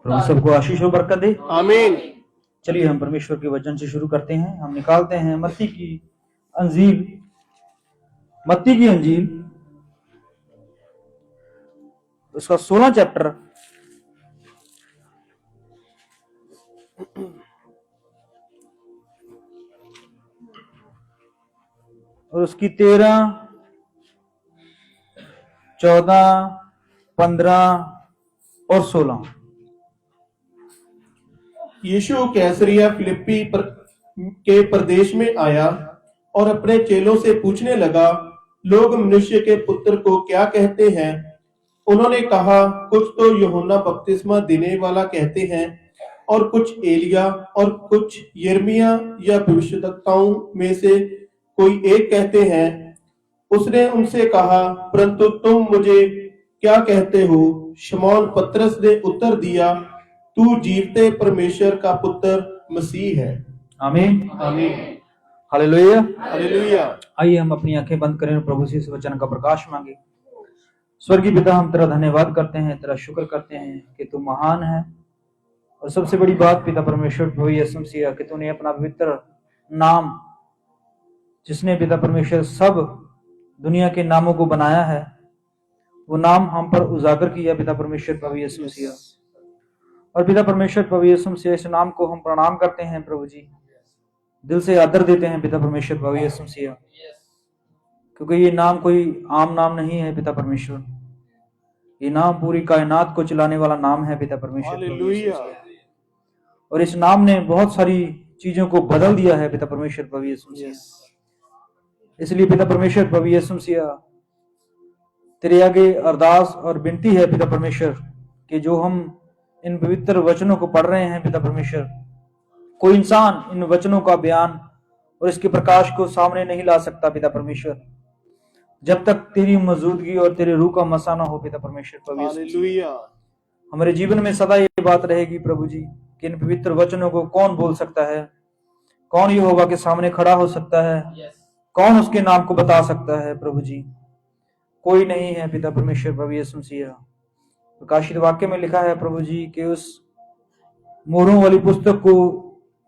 प्रभु सबको आशीष और बरकत दे। आमीन। चलिए हम परमेश्वर के वचन से शुरू करते हैं। हम निकालते हैं मत्ती की अंजील उसका 16 चैप्टर और उसकी 13, 14, 15 और 16। यीशु कैसरिया फिलिप्पी के प्रदेश में आया और अपने चेलों से पूछने लगा, लोग मनुष्य के पुत्र को क्या कहते हैं? उन्होंने कहा, कुछ तो यूहन्ना बपतिस्मा देने वाला कहते हैं, और कुछ एलिया, और कुछ यिर्मयाह या भविष्यद्वक्ताओं में से कोई एक कहते हैं। उसने उनसे कहा, परंतु तुम मुझे क्या कहते हो? शमौन पतरस ने उत्तर दिया, तू जीवते परमेश्वर का पुत्र मसीह है। आमीन आमीन। Hallelujah hallelujah. आइए हम अपनी आंखें बंद करें और प्रभु से इस वचन का प्रकाश मांगे। स्वर्गीय पिता, हम तेरा धन्यवाद करते हैं, तेरा शुक्र करते हैं कि तू महान है। और सबसे बड़ी बात पिता परमेश्वर प्रभु यीशु मसीह कि तूने अपना पवित्र नाम, जिसने पिता परमेश्वर सब दुनिया के नामों को बनाया है, वो नाम हम पर उजागर किया पिता परमेश्वर प्रभु यीशु मसीह। और पिता परमेश्वर प्रभु यीशु मसीह, इस नाम को हम प्रणाम करते हैं प्रभु जी, दिल से आदर देते हैं पिता परमेश्वर प्रभु यीशु मसीह, क्योंकि ये नाम कोई आम नाम नहीं है पिता परमेश्वर। ये नाम पूरी कायनात को चलाने वाला नाम है पिता परमेश्वर। हालेलुया। और इस नाम ने बहुत सारी चीजों को बदल दिया है पिता परमेश्वर प्रभु यीशु मसीह। इसलिए पिता परमेश्वर प्रभु यीशु मसीह, तेरे आगे अरदास और विनती है पिता परमेश्वर कि जो हम इन पवित्र वचनों को पढ़ रहे हैं पिता परमेश्वर, कोई इंसान इन वचनों का बयान और इसके प्रकाश को सामने नहीं ला सकता पिता परमेश्वर, जब तक तेरी मौजूदगी और तेरे रूह का मसा ना हो पिता परमेश्वर प्रभु। हालेलुया। हमारे जीवन में सदा ये बात रहेगी प्रभु जी कि इन पवित्र वचनों को कौन बोल सकता है, कौन यहोवा के सामने खड़ा हो सकता है, कौन उसके नाम को बता सकता है प्रभु जी। कोई नहीं है पिता परमेश्वर प्रभु यीशु मसीह। प्रकाशित वाक्य में लिखा है प्रभु जी कि उस मोहरों वाली पुस्तक को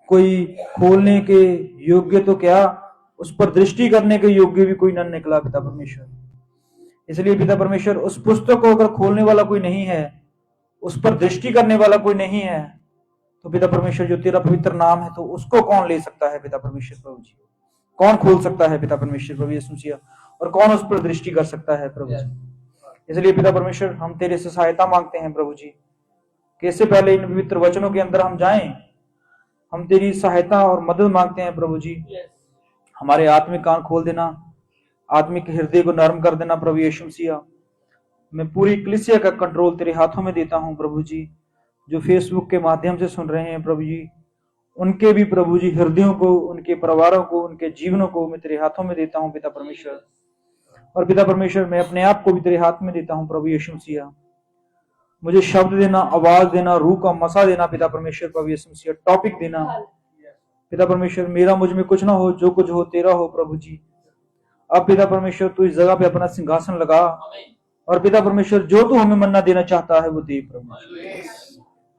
कोई खोलने के योग्य तो क्या, उस पर दृष्टि करने के योग्य भी कोई न निकला पिता परमेश्वर। इसलिए पिता परमेश्वर, उस पुस्तक को अगर खोलने वाला कोई नहीं है, उस पर दृष्टि करने वाला कोई नहीं है, तो पिता परमेश्वर जो तेरा पवित्र नाम है, तो उसको कौन ले सकता है पिता परमेश्वर प्रभु जी? कौन खोल सकता है पिता परमेश्वर प्रभु यीशु मसीह? और कौन उस पर दृष्टि कर सकता है प्रभु जी? इसलिए पिता परमेश्वर, हम तेरे से सहायता मांगते हैं प्रभु जी कि इससे पहले इन पवित्र वचनों के अंदर हम जाएं, हम तेरी सहायता और मदद मांगते हैं प्रभु जी। हमारे आत्मिक कान खोल देना, आत्मिक हृदय को नरम कर देना प्रभु यीशु मसीह। मैं पूरी कलीसिया का कंट्रोल तेरे हाथों में देता हूं प्रभु जी। जो फेसबुक के माध्यम से सुन रहे हैं प्रभु जी, उनके भी प्रभु जी हृदयों को, उनके परिवारों को, उनके जीवनों को मैं तेरे हाथों में देता हूं पिता परमेश्वर। और पिता परमेश्वर, मैं अपने आप को भी तेरे हाथ में देता हूं प्रभु यीशु मसीह। मुझे शब्द देना, आवाज देना, रूह का मसा देना पिता परमेश्वर प्रभु यीशु मसीह। टॉपिक देना पिता परमेश्वर। मेरा मुझ में कुछ ना हो, जो कुछ हो तेरा हो प्रभु जी। अब पिता परमेश्वर, तू इस जगह पे अपना सिंहासन लगा, और पिता परमेश्वर, जो तू हमें मन्ना देना चाहता है वो दे प्रभु।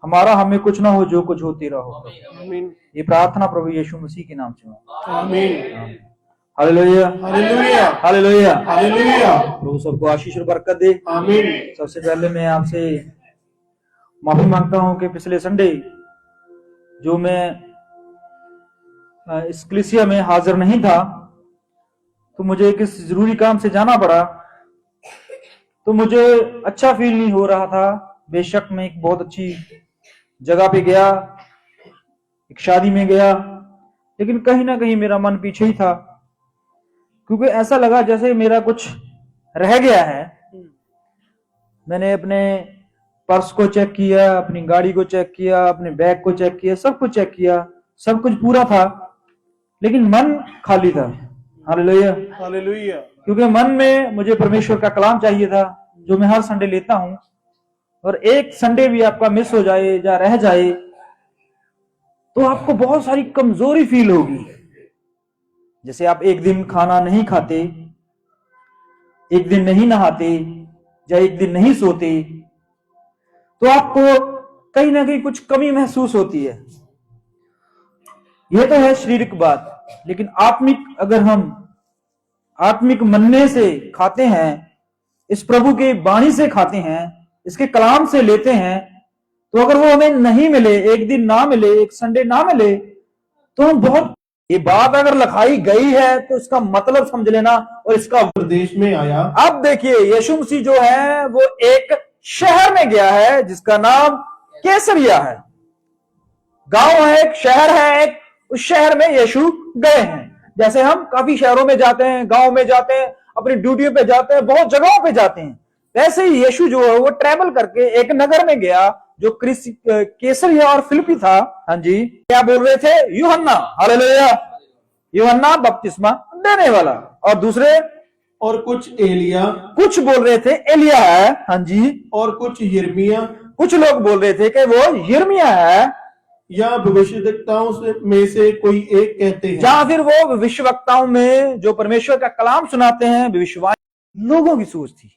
हमारा हमें कुछ ना हो, जो कुछ हो तेरा हो। ये प्रार्थना प्रभु यीशु मसीह के नाम से। आमीन। Hallelujah hallelujah. Hallelujah hallelujah. प्रभु सबको आशीष और बरकत दे। आमीन। सबसे पहले मैं आपसे माफी मांगता हूं कि पिछले संडे जो मैं इस कलीसिया में हाजिर नहीं था, तो मुझे किस जरूरी काम से जाना पड़ा, तो मुझे अच्छा फील नहीं हो रहा था। बेशक मैं एक बहुत अच्छी जगह पे गया, एक शादी में गया, लेकिन कहीं ना कहीं मेरा मन पीछे ही था, क्योंकि ऐसा लगा जैसे मेरा कुछ रह गया है। मैंने अपने पर्स को चेक किया, अपनी गाड़ी को चेक किया, अपने बैग को चेक किया, सब कुछ चेक किया, सब कुछ पूरा था, लेकिन मन खाली था। Hallelujah hallelujah. क्योंकि मन में मुझे परमेश्वर का कलाम चाहिए था, जो मैं हर संडे लेता हूं। और एक संडे भी आपका मिस हो जाए या रह जाए, तो आपको बहुत सारी कमजोरी फील होगी। जैसे आप एक दिन खाना नहीं खाते, एक दिन नहीं नहाते, या एक दिन नहीं सोते, तो आपको कहीं ना कहीं कुछ कमी महसूस होती है। यह तो है शारीरिक बात, लेकिन आत्मिक, अगर हम आत्मिक मन्ने से खाते हैं, इस प्रभु के वाणी से खाते हैं, इसके कलाम से लेते हैं, तो अगर वो हमें नहीं मिले, एक दिन ना मिले, एक संडे ना मिले, तो हम बहुत, ये बात अगर लिखाई गई है तो इसका मतलब समझ लेना। और इसका प्रदेश में आया। अब देखिए, यीशु मसीह जो है वो एक शहर में गया है जिसका नाम कैसरिया है। गांव है, एक शहर है, एक उस शहर में यीशु गए हैं। जैसे हम काफी शहरों में जाते हैं, गांव में जाते हैं, अपनी ड्यूटियों पे जाते हैं, बहुत जगहों पे जाते हैं, वैसे ही यीशु जो है वो ट्रैवल करके एक नगर में गया जो कैसरिया और फिलिप्पी था। हाँ जी, क्या बोल रहे थे? यूहन्ना, हालेलुया, यूहन्ना बपतिस्मा देने वाला। और दूसरे, और कुछ एलिया, कुछ बोल रहे थे एलिया है। हाँ जी, और कुछ यिर्मिया, कुछ लोग बोल रहे थे कि वो यिर्मिया है, या भविष्यद्वक्ताओं में से कोई एक कहते हैं। जहां फिर वो भविष्यवक्ताओं में जो परमेश्वर का कलाम सुनाते हैं, भविष्यवाणी लोगों की सोच थी।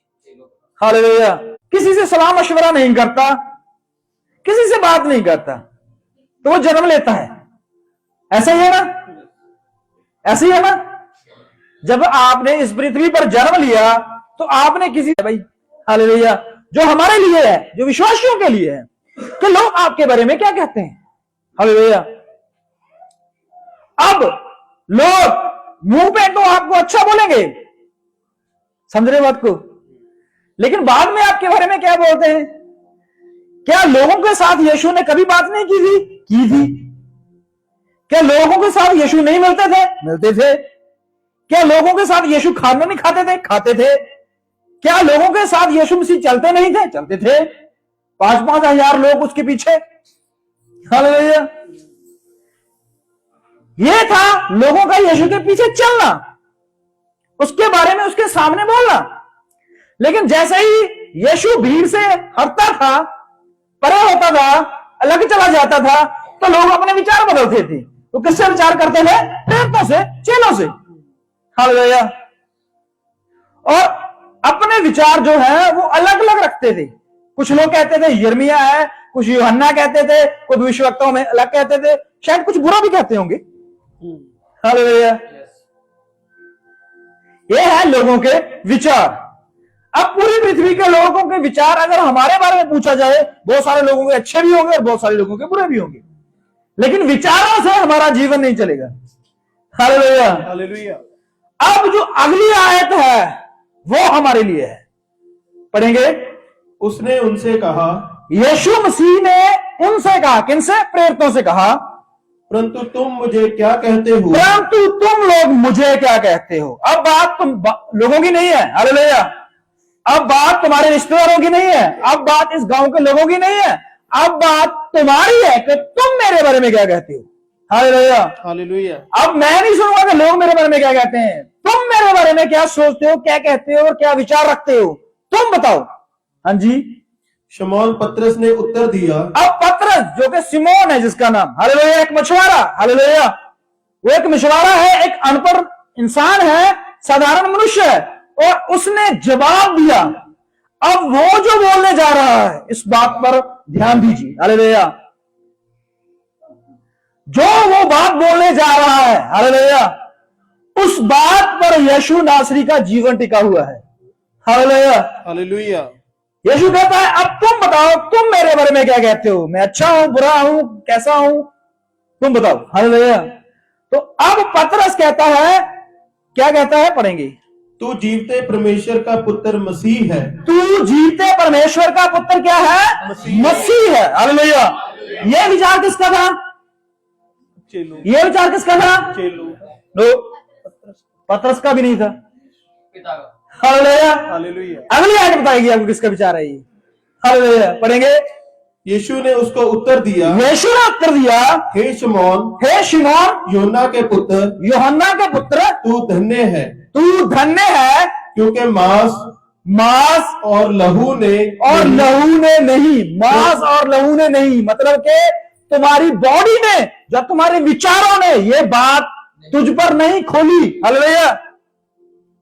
हालेलुया, किसी से सलाह मशवरा नहीं करता, किसी से बात नहीं करता, तो वो जन्म लेता है। ऐसा ही है ना? ऐसा ही है ना? जब आपने इस पृथ्वी पर जन्म लिया तो आपने किसी, भाई हालेलुया, जो हमारे लिए है, जो विश्वासियों के लिए है, कि लोग आपके बारे में क्या कहते हैं। हालेलुया, अब लोग मुंह पे तो आपको अच्छा बोलेंगे, समझ रहे बात को, लेकिन बाद में आपके बारे में क्या बोलते हैं? क्या लोगों के साथ यीशु ने कभी बात नहीं की थी? की थी। क्या लोगों के साथ यीशु नहीं मिलते थे? मिलते थे। क्या लोगों के साथ यीशु खाना नहीं खाते थे? खाते थे। क्या लोगों के साथ यीशु मसीह चलते नहीं थे? चलते थे। 5-5 हजार लोग उसके पीछे। हालेलुया, ये था लोगों का यीशु के पीछे चलना, उसके बारे में उसके सामने बोलना। लेकिन जैसे ही यीशु भीड़ से हटता था, परे होता था, अलग चला जाता था, तो लोग अपने विचार बदलते थे। वो किससे विचार करते थे? प्रेरितों से, चेलों से। हालेलुया, और अपने विचार जो है वो अलग अलग रखते थे। कुछ लोग कहते थे यिर्मिया है, कुछ यूहन्ना कहते थे, कुछ भविष्यवक्ताओं में अलग कहते थे, शायद कुछ बुरा भी कहते होंगे। हालेलुया, ये है लोगों के विचार। अब पूरी पृथ्वी के लोगों के विचार अगर हमारे बारे में पूछा जाए, बहुत सारे लोगों के अच्छे भी होंगे और बहुत सारे लोगों के बुरे भी होंगे, लेकिन विचारों से हमारा जीवन नहीं चलेगा। Hallelujah, hallelujah. अब जो अगली आयत है वो हमारे लिए है, पढ़ेंगे। उसने उनसे कहा, यीशु मसीह ने उनसे कहा, किनसे? प्रेरितों से कहा, परंतु तुम मुझे क्या कहते हो? परंतु तुम लोग मुझे क्या कहते हो? अब बात तुम लोगों की नहीं है। हालेलुया, अब बात तुम्हारे रिश्तेदारों की नहीं है, अब बात इस गांव के लोगों की नहीं है, अब बात तुम्हारी है कि तुम मेरे बारे में क्या कहते हो। Hallelujah, hallelujah. अब मैं नहीं सुनूंगा कि लोग मेरे बारे में क्या कहते हैं, तुम मेरे बारे में क्या सोचते हो, क्या कहते हो और क्या विचार रखते हो, तुम बताओ। हाँ जी, शमौन पतरस ने उत्तर दिया। अब पतरस जो कि सिमोन है जिसका नाम, हालेलुया, एक मछुआरा, हालेलुया, वो एक मछुआरा है, एक अनपढ़ इंसान है, साधारण मनुष्य है, और उसने जवाब दिया। अब वो जो बोलने जा रहा है, इस बात पर ध्यान दीजिए। हालेलुया, जो वो बात बोलने जा रहा है, हालेलुया, उस बात पर यीशु नासरी का जीवन टिका हुआ है। Hallelujah, hallelujah. यीशु कहता है, अब तुम बताओ, तुम मेरे बारे में क्या कहते हो, मैं अच्छा हूं, बुरा हूं, कैसा हूं, तुम बताओ। हालेलुया, तो अब पतरस कहता है, क्या कहता है, पढ़ेंगे। तू जीवते परमेश्वर का पुत्र मसीह है। तू जीवते परमेश्वर का पुत्र क्या है? मसीह है। हालेलुया, ये विचार किसका था? चेलो। ये विचार किसका था? चेलो। नो, पतरस का भी नहीं था। पिता का। Hallelujah, hallelujah. अगली आयत बताएगी आपको किसका विचार है ये। हालेलुया, पढ़ेंगे। यीशु ने उसको उत्तर दिया। यीशु ने उत्तर दिया, हे शमौन, हे शिमोन, योना के पुत्र, यूहन्ना के पुत्र, तू धन्य है, तू धन्य है, क्योंकि मांस और लहू ने नहीं, मांस और लहू ने नहीं, मतलब कि तुम्हारी बॉडी ने, जब तुम्हारे विचारों ने ये बात तुझ पर नहीं खोली। हालेलुया,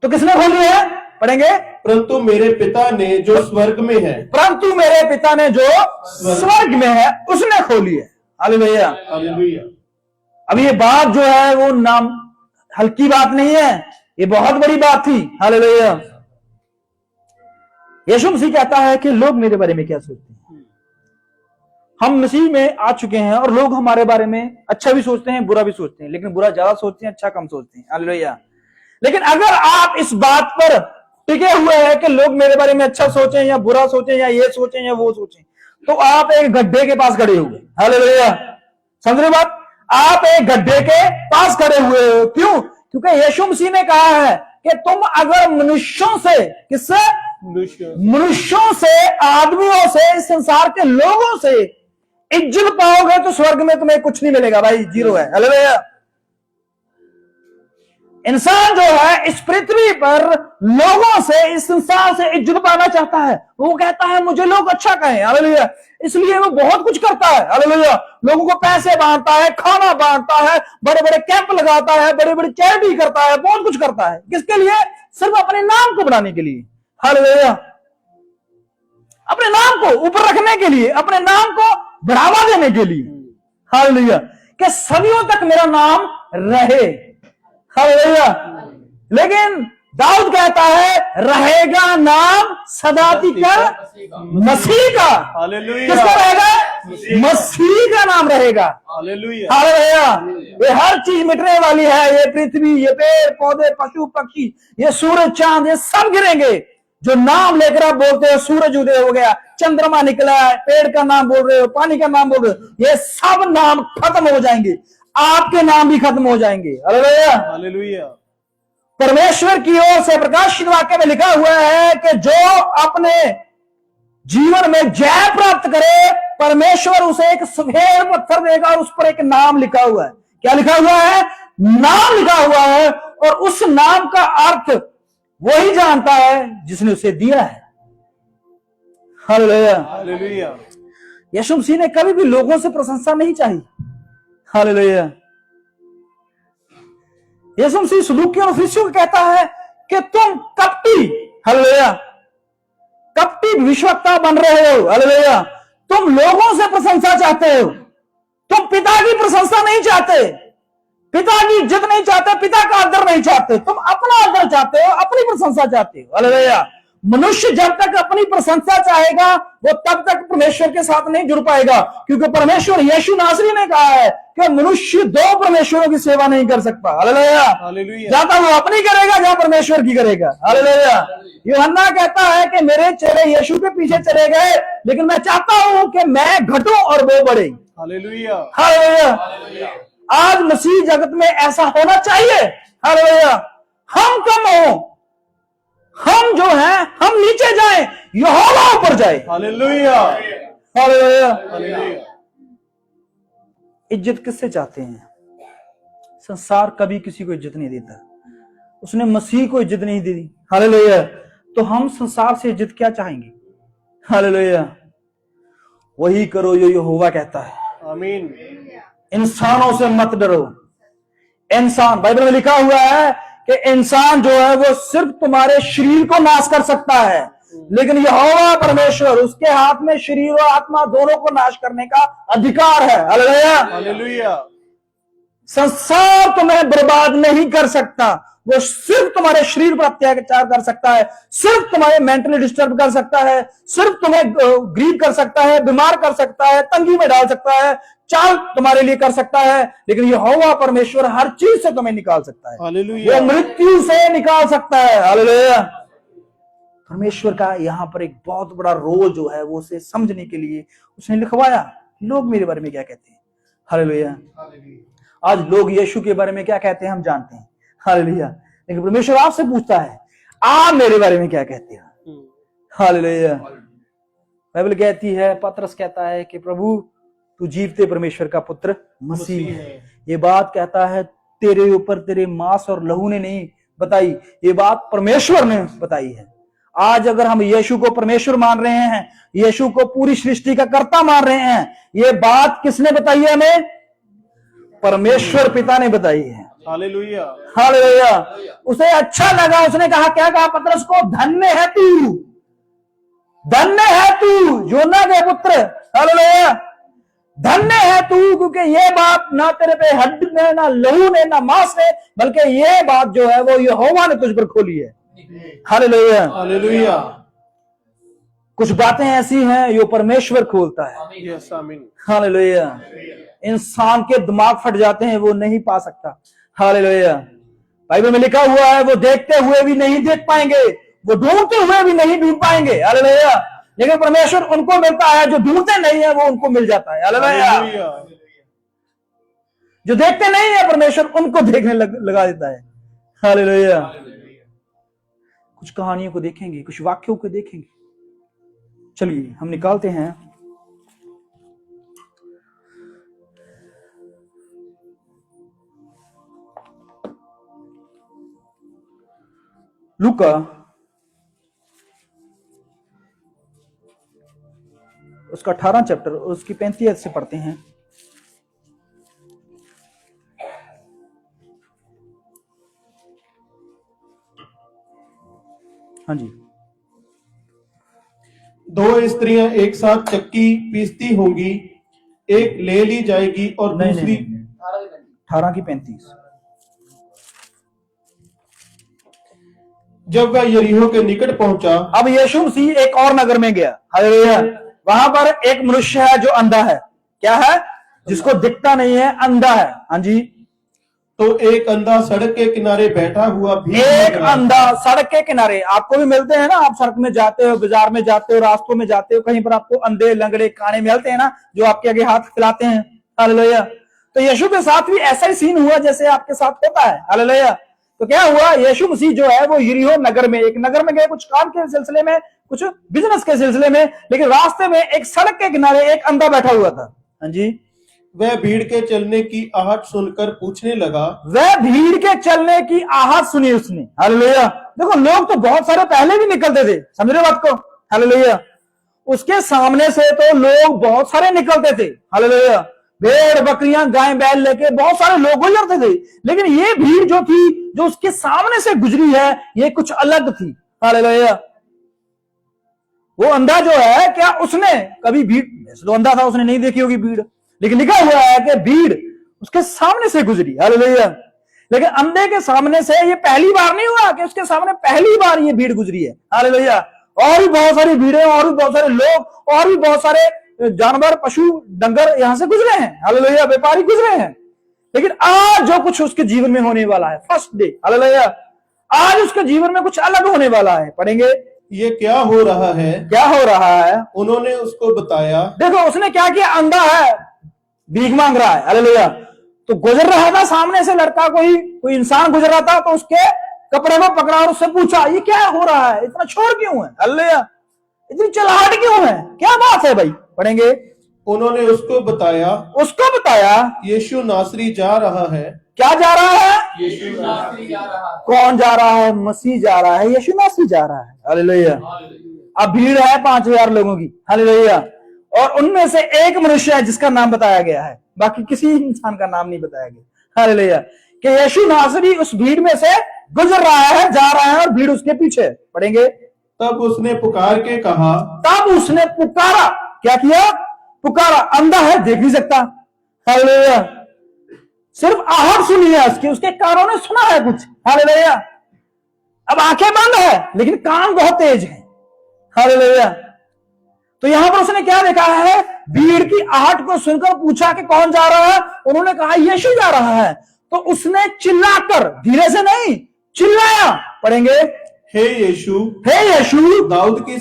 तो किसने खोली है? पढ़ेंगे। परंतु मेरे पिता ने जो स्वर्ग में है, परंतु मेरे पिता ने जो स्वर्ग में है उसने खोली है। हालेलुया। हालेलुया। अब ये बात जो है वो नाम हल्की बात नहीं है, ये बहुत बड़ी बात थी। हालेलुया। यीशु मसीह कहता है कि लोग मेरे बारे में क्या सोचते हैं। हम मसीह में आ चुके हैं और लोग हमारे बारे में अच्छा भी सोचते हैं, बुरा भी सोचते हैं, लेकिन बुरा ज्यादा सोचते हैं, अच्छा कम सोचते हैं। हालेलुया। लेकिन अगर आप इस बात पर टिके हुए हैं कि लोग मेरे बारे में अच्छा सोचें या बुरा सोचें या ये सोचें या वो सोचें, तो आप एक गड्ढे के पास खड़े हुए। हालेलुया। समझ रहे बात? आप एक गड्ढे के पास खड़े हुए हो। क्यों? क्योंकि यीशु मसीह ने कहा है कि तुम अगर मनुष्यों से, किससे? मनुष्यों से, आदमियों से, इस संसार के लोगों से इज्जत पाओगे तो स्वर्ग में तुम्हें कुछ नहीं मिलेगा भाई, जीरो है। हालेलुया। इंसान जो है इस पृथ्वी पर लोगों से, इस संसार से इज्जत पाना चाहता है। वो कहता है मुझे लोग अच्छा कहें। हालेलुया। इसलिए वो बहुत कुछ करता है। हालेलुया। लोगों को पैसे बांटता है, खाना बांटता है, बड़े बड़े कैंप लगाता है, बड़े बड़े चैरिटी करता है, बहुत कुछ करता है। किसके लिए? सिर्फ अपने नाम को बढ़ाने के लिए। हालेलुया। अपने नाम को ऊपर रखने के लिए, अपने नाम को बढ़ावा देने के लिए। हालेलुया। कि सदियों तक मेरा नाम रहे। हालेलुया। लेकिन दाऊद कहता है रहेगा नाम सदा तिकर मसीह का। हालेलुया। किसका रहेगा? मसीह का नाम रहेगा। हालेलुया। हालेलुया। ये हर चीज मिटने वाली है, ये पृथ्वी, ये पेड़ पौधे, पशु पक्षी, ये सूरज चांद, ये सब गिरेंगे। जो नाम लेकर आप बोलते हो, सूरज उदय हो गया, चंद्रमा निकला है, पेड़ का नाम बोल रहे हो, पानी का नाम बोल रहे हो, ये सब नाम खत्म हो जाएंगे, आपके नाम भी खत्म हो जाएंगे। हालेलुया। हालेलुया। परमेश्वर की ओर से प्रकाशित वाक्य में लिखा हुआ है कि जो अपने जीवन में जय प्राप्त करे, परमेश्वर उसे एक सफेद पत्थर देगा और उस पर एक नाम लिखा हुआ है। क्या लिखा हुआ है? नाम लिखा हुआ है। और उस नाम का अर्थ वही जानता है जिसने उसे दिया है। हालेलुया। हालेलुया। यीशु मसीह ने कभी भी लोगों से प्रशंसा नहीं चाही। हालेलुया। यीशु मसीह सदूकियों और फरीसियों को कहता है कि तुम कपटी, हालेलुया, कपटी भविष्यवक्ता बन रहे हो। हालेलुया। तुम लोगों से प्रशंसा चाहते हो, तुम पिता की प्रशंसा नहीं चाहते, पिता की इज्जत नहीं चाहते, पिता का आदर नहीं चाहते, तुम अपना आदर चाहते हो, अपनी प्रशंसा चाहते हो। हालेलुया। मनुष्य जब तक अपनी प्रशंसा चाहेगा वो तब तक परमेश्वर के साथ नहीं जुड़ पाएगा, क्योंकि परमेश्वर, यीशु नासरी ने कहा है कि मनुष्य दो परमेश्वरों की सेवा नहीं कर सकता। हालेलुया। हालेलुया। या तो वो अपनी करेगा या परमेश्वर की करेगा। हालेलुया। यूहन्ना कहता है कि मेरे चेले यीशु के पीछे चले गए, लेकिन मैं चाहता हूं कि मैं घटूं और वो बढ़े। हालेलुया। हालेलुया। आज मसीह जगत में ऐसा होना चाहिए। हालेलुया। हम कम हो, हम जो हैं हम नीचे जाएं, यहोवा ऊपर जाए। हालेलुया। हालेलुया। हालेलुया। इज्जत किससे चाहते हैं? संसार कभी किसी को इज्जत नहीं देता, उसने मसीह को इज्जत नहीं दी। हालेलुया। तो हम संसार से इज्जत क्या चाहेंगे? हालेलुया। वही करो जो यहोवा कहता है। आमीन। इंसानों से मत डरो। इंसान, बाइबल में लिखा हुआ है कि इंसान जो है वो सिर्फ तुम्हारे शरीर को नाश कर सकता है, लेकिन यहोवा परमेश्वर, उसके हाथ में शरीर और आत्मा दोनों को नाश करने का अधिकार है। हालेलुया। हालेलुया। संसार तुम्हें बर्बाद नहीं कर सकता, वो सिर्फ तुम्हारे शरीर पर अत्याचार कर सकता है, सिर्फ तुम्हारे मेंटली डिस्टर्ब कर सकता है, सिर्फ तुम्हें ग्रीव कर सकता है, बीमार कर सकता है, तंगी में डाल सकता है, चाल तुम्हारे लिए कर सकता है, लेकिन यहोवा परमेश्वर हर चीज से तुम्हें निकाल सकता है। हालेलुया। वो मृत्यु से निकाल सकता है। हालेलुया। परमेश्वर का यहाँ पर एक बहुत बड़ा रोल जो है वो उसे समझने के लिए उसने लिखवाया, लोग मेरे बारे में क्या कहते हैं। हालेलुया। आज लोग यीशु के बारे में क्या कहते हैं हम जानते हैं। हालेलुया। लेकिन परमेश्वर आपसे पूछता है आप मेरे बारे में क्या कहते हैं। हालेलुया। बाइबल कहती है, पतरस कहता है कि प्रभु तू जीवते परमेश्वर का पुत्र मसीह है। ये बात कहता है तेरे ऊपर तेरे मांस और लहू ने नहीं बताई, ये बात परमेश्वर ने बताई है। आज अगर हम यीशु को परमेश्वर मान रहे हैं, यीशु को पूरी सृष्टि का कर्ता मान रहे हैं, ये बात किसने बताई है हमें? परमेश्वर पिता ने बताई है। हालेलुया। हालेलुया। उसे अच्छा लगा, उसने कहा, क्या कहा पतरस को? धन्य है तू, धन्य है तू योना के पुत्र। हालेलुया। धन्य है तू, क्योंकि ये बात ना तेरे पे हड्डी ने, ना लहू ने, ना मांस ने, बल्कि ये बात जो है वो यहोवा ने तुझ पर खोली है। हालेलुया। हालेलुया। कुछ बातें ऐसी हैं जो परमेश्वर खोलता है। यस, आमीन। हालेलुया। इंसान के दिमाग फट जाते हैं, वो नहीं पा सकता। हालेलुया। बाइबल में लिखा हुआ है, वो देखते हुए भी नहीं देख पाएंगे, वो ढूंढते हुए भी नहीं ढूंढ पाएंगे। हालेलुया। लेकिन परमेश्वर उनको मिलता है, जो ढूंढते नहीं है वो उनको मिल जाता है। हालेलुया। जो देखते नहीं है परमेश्वर उनको देखने लगा देता है। हालेलुया। कुछ कहानियों को देखेंगे, कुछ वाक्यों को देखेंगे। चलिए हम निकालते हैं लूका उसका 18 चैप्टर, उसकी 35 से पढ़ते हैं। हाँ जी। दो स्त्रियां एक साथ चक्की पीसती होंगी, एक ले ली जाएगी और नहीं, दूसरी। 18 की 35। जब वह यरीहो के निकट पहुंचा। अब यीशु मसीह एक और नगर में गया। हालेलुया। वहां पर एक मनुष्य है जो अंधा है। क्या है? जिसको दिखता नहीं है, अंधा है। हाँ जी। तो एक अंधा सड़क के किनारे बैठा हुआ भी एक अंधा सड़क के किनारे, आपको भी मिलते हैं ना, आप सड़क में जाते हो, बाजार में जाते हो, रास्तों में जाते हो, कहीं पर आपको अंधे लंगड़े काने मिलते हैं ना, जो आपके आगे हाथ फैलाते हैं। हालेलुया। तो यीशु के साथ भी ऐसा ही सीन हुआ जैसे आपके साथ होता है। हालेलुया। तो क्या हुआ? यीशु मसीह जो है वो यरीहो नगर में, एक नगर में गए, कुछ काम के सिलसिले में, कुछ बिजनेस के सिलसिले में, लेकिन रास्ते में एक सड़क के किनारे एक अंधा बैठा हुआ था। हाँ जी। वह भीड़ के चलने की आहट सुनकर पूछने लगा। वह भीड़ के चलने की आहट सुनी उसने। हालेलुया। देखो, लोग तो बहुत सारे पहले भी निकलते थे, समझ रहे बात को? हालेलुया। उसके सामने से तो लोग बहुत सारे निकलते थे। हालेलुया। भेड़ बकरियां गाय बैल लेके बहुत सारे लोग गुजरते थे, लेकिन ये भीड़ जो थी, जो उसके सामने से गुजरी है, ये कुछ अलग थी। हालेलुया। वो अंधा जो है, क्या उसने कभी भीड़, तो अंधा था, उसने नहीं देखी होगी भीड़, लेकिन लिखा हुआ है कि भीड़ उसके सामने से गुजरी। हालेलुया। लेकिन अंधे के सामने से ये पहली बार नहीं हुआ कि उसके सामने पहली बार ये भीड़ गुजरी है। हालेलुया। और भी बहुत सारी भीड़ें, और भी बहुत सारे लोग, और भी बहुत सारे जानवर, पशु, डंगर यहां से गुजरे हैं। हालेलुया। व्यापारी गुजरे हैं। लेकिन आज जो कुछ उसके जीवन में होने वाला है, फर्स्ट डे, हालेलुया, आज उसके जीवन में कुछ अलग होने वाला है। पढ़ेंगे, ये क्या हो रहा है? क्या हो रहा है? उन्होंने उसको बताया। देखो उसने क्या किया, अंधा है, भीख मांग रहा है। हालेलुया। तो गुजर रहा था सामने से लड़का, कोई इंसान गुजर रहा था, तो उसके कपड़े को पकड़ा और उससे पूछा, ये क्या हो रहा है, इतना छोड़ क्यों है? हालेलुया। इतनी चलाहट क्यों है, क्या बात है भाई? पढ़ेंगे। उन्होंने उसको बताया। यीशु नासरी जा रहा है। क्या जा रहा है? यीशु नासरी जा रहा है। कौन जा रहा है? मसीह जा रहा है, यीशु नासरी जा रहा है। हालेलुया। अब भीड़ है 5000 लोगों की। हालेलुया। और उनमें से एक मनुष्य है जिसका नाम बताया गया है, बाकी किसी इंसान का नाम नहीं बताया गया। हालेलुया। कि यीशु नासरी उस भीड़ में से गुजर रहा है, जा रहा है, और भीड़ उसके पीछे। पढ़ेंगे। तब उसने पुकार के कहा। तब उसने पुकारा। क्या किया? पुकारा। अंधा है, देख नहीं सकता। हालेलुया। सिर्फ आहट सुनी है उसके कानों ने सुना है कुछ। हालेलुया। अब आंखें बंद है, लेकिन कान बहुत तेज है। हालेलुया। तो यहां पर उसने क्या देखा है? भीड़ की आहट को सुनकर पूछा कि कौन जा रहा है? उन्होंने कहा यीशु जा रहा है। तो उसने चिल्लाकर, धीरे से नहीं, चिल्लाया। पढ़ेंगे। हे यीशु, दाऊद की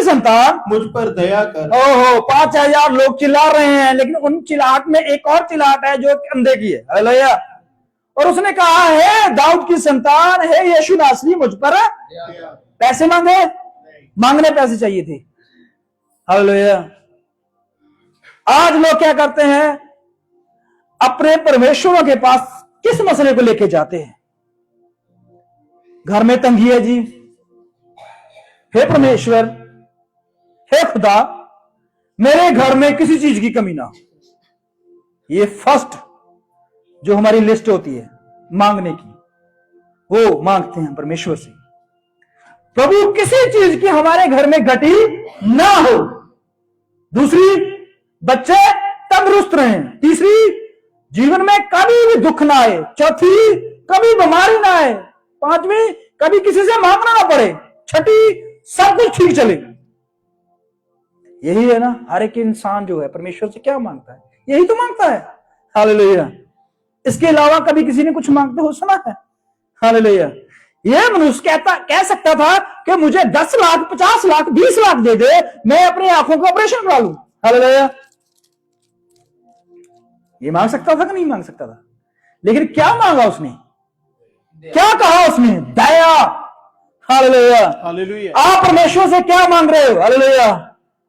संतान, मुझ पर दया कर। ओहो, 5000 लोग चिल्ला रहे हैं, लेकिन उन चिल्लाहट में एक और चिल्लाहट है जो अंधे की है। हालेलुया। और उसने कहा, हे दाऊद की संतान, हे यीशु नासरी, मुझ पर पैसे मांगने पैसे चाहिए थे। हालेलुया। आज लोग क्या करते हैं? अपने परमेश्वरों के पास किस मसले को लेके जाते हैं? घर में तंगी है जी, हे परमेश्वर, हे खुदा, मेरे घर में किसी चीज की कमी ना हो। ये फर्स्ट जो हमारी लिस्ट होती है मांगने की, वो मांगते हैं परमेश्वर से। प्रभु किसी चीज की हमारे घर में घटी ना हो। दूसरी, बच्चे तंदुरुस्त रहें। तीसरी, जीवन में कभी भी दुख ना आए। चौथी, कभी बीमारी ना आए। पांचवी, कभी किसी से मांगना ना पड़े। छठी, सब कुछ ठीक चले। यही है ना, हर एक इंसान जो है परमेश्वर से क्या मांगता है, यही तो मांगता है। हालेलुया। इसके अलावा कभी किसी ने कुछ मांगते हो सुना है? हालेलुया। यह मनुष्य कह सकता था कि मुझे 10 लाख, 50 लाख, 20 लाख दे दे, मैं अपनी आंखों का ऑपरेशन करा लूं। हालेलुया। ये मांग सकता था कि नहीं मांग सकता था? लेकिन क्या मांगा उसने? क्या कहा उसने? दया। हालेलुया। हालेलुया। आप परमेश्वर से क्या मांग रहे हो? हालेलुया।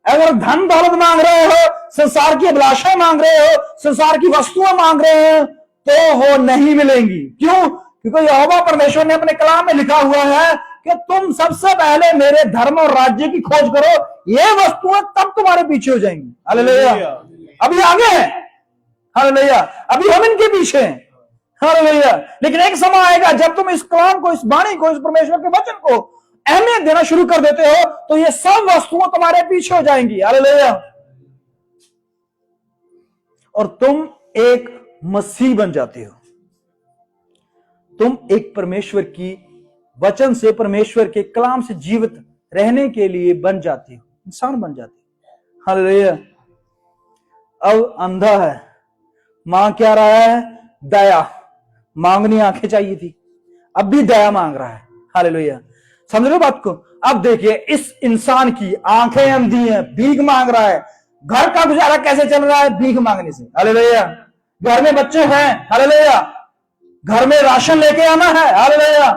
अगर धन दौलत मांग रहे हो, संसार की अभिलाषाएं मांग रहे हो, संसार की वस्तुएं मांग रहे हो, तो वो नहीं मिलेंगी। क्यों? क्योंकि यहोवा परमेश्वर ने अपने कलाम में लिखा हुआ है कि तुम सबसे पहले मेरे धर्म और राज्य की खोज करो, ये वस्तुएं तब तुम्हारे पीछे हो जाएंगी। हालेलुया। अभी आगे है। हालेलुया। अभी हम इनके पीछे हैं। हालेलुया। लेकिन एक समय आएगा जब तुम इस कलाम को, इस वाणी को, इस परमेश्वर के वचन को अहमियत देना शुरू कर देते हो, तो ये सब वस्तुएं तुम्हारे पीछे हो जाएंगी। हालेलुया। और तुम एक मसीह बन जाते हो। तुम एक परमेश्वर की वचन से, परमेश्वर के कलाम से जीवित रहने के लिए बन जाते हो, इंसान बन जाते हो। हालेलुया। अब अंधा है, मांग क्या रहा है? दया। मांगनी आंखें चाहिए थी, अब भी दया मांग रहा है। हालेलुया। समझ लो बात को? अब देखिए, इस इंसान की आंखें अंधी हैं, भीख मांग रहा है। घर का गुजारा कैसे चल रहा है? भीख मांगने से। हालेलुया। घर में बच्चे हैं। हालेलुया। घर में राशन लेके आना है। हालेलुया।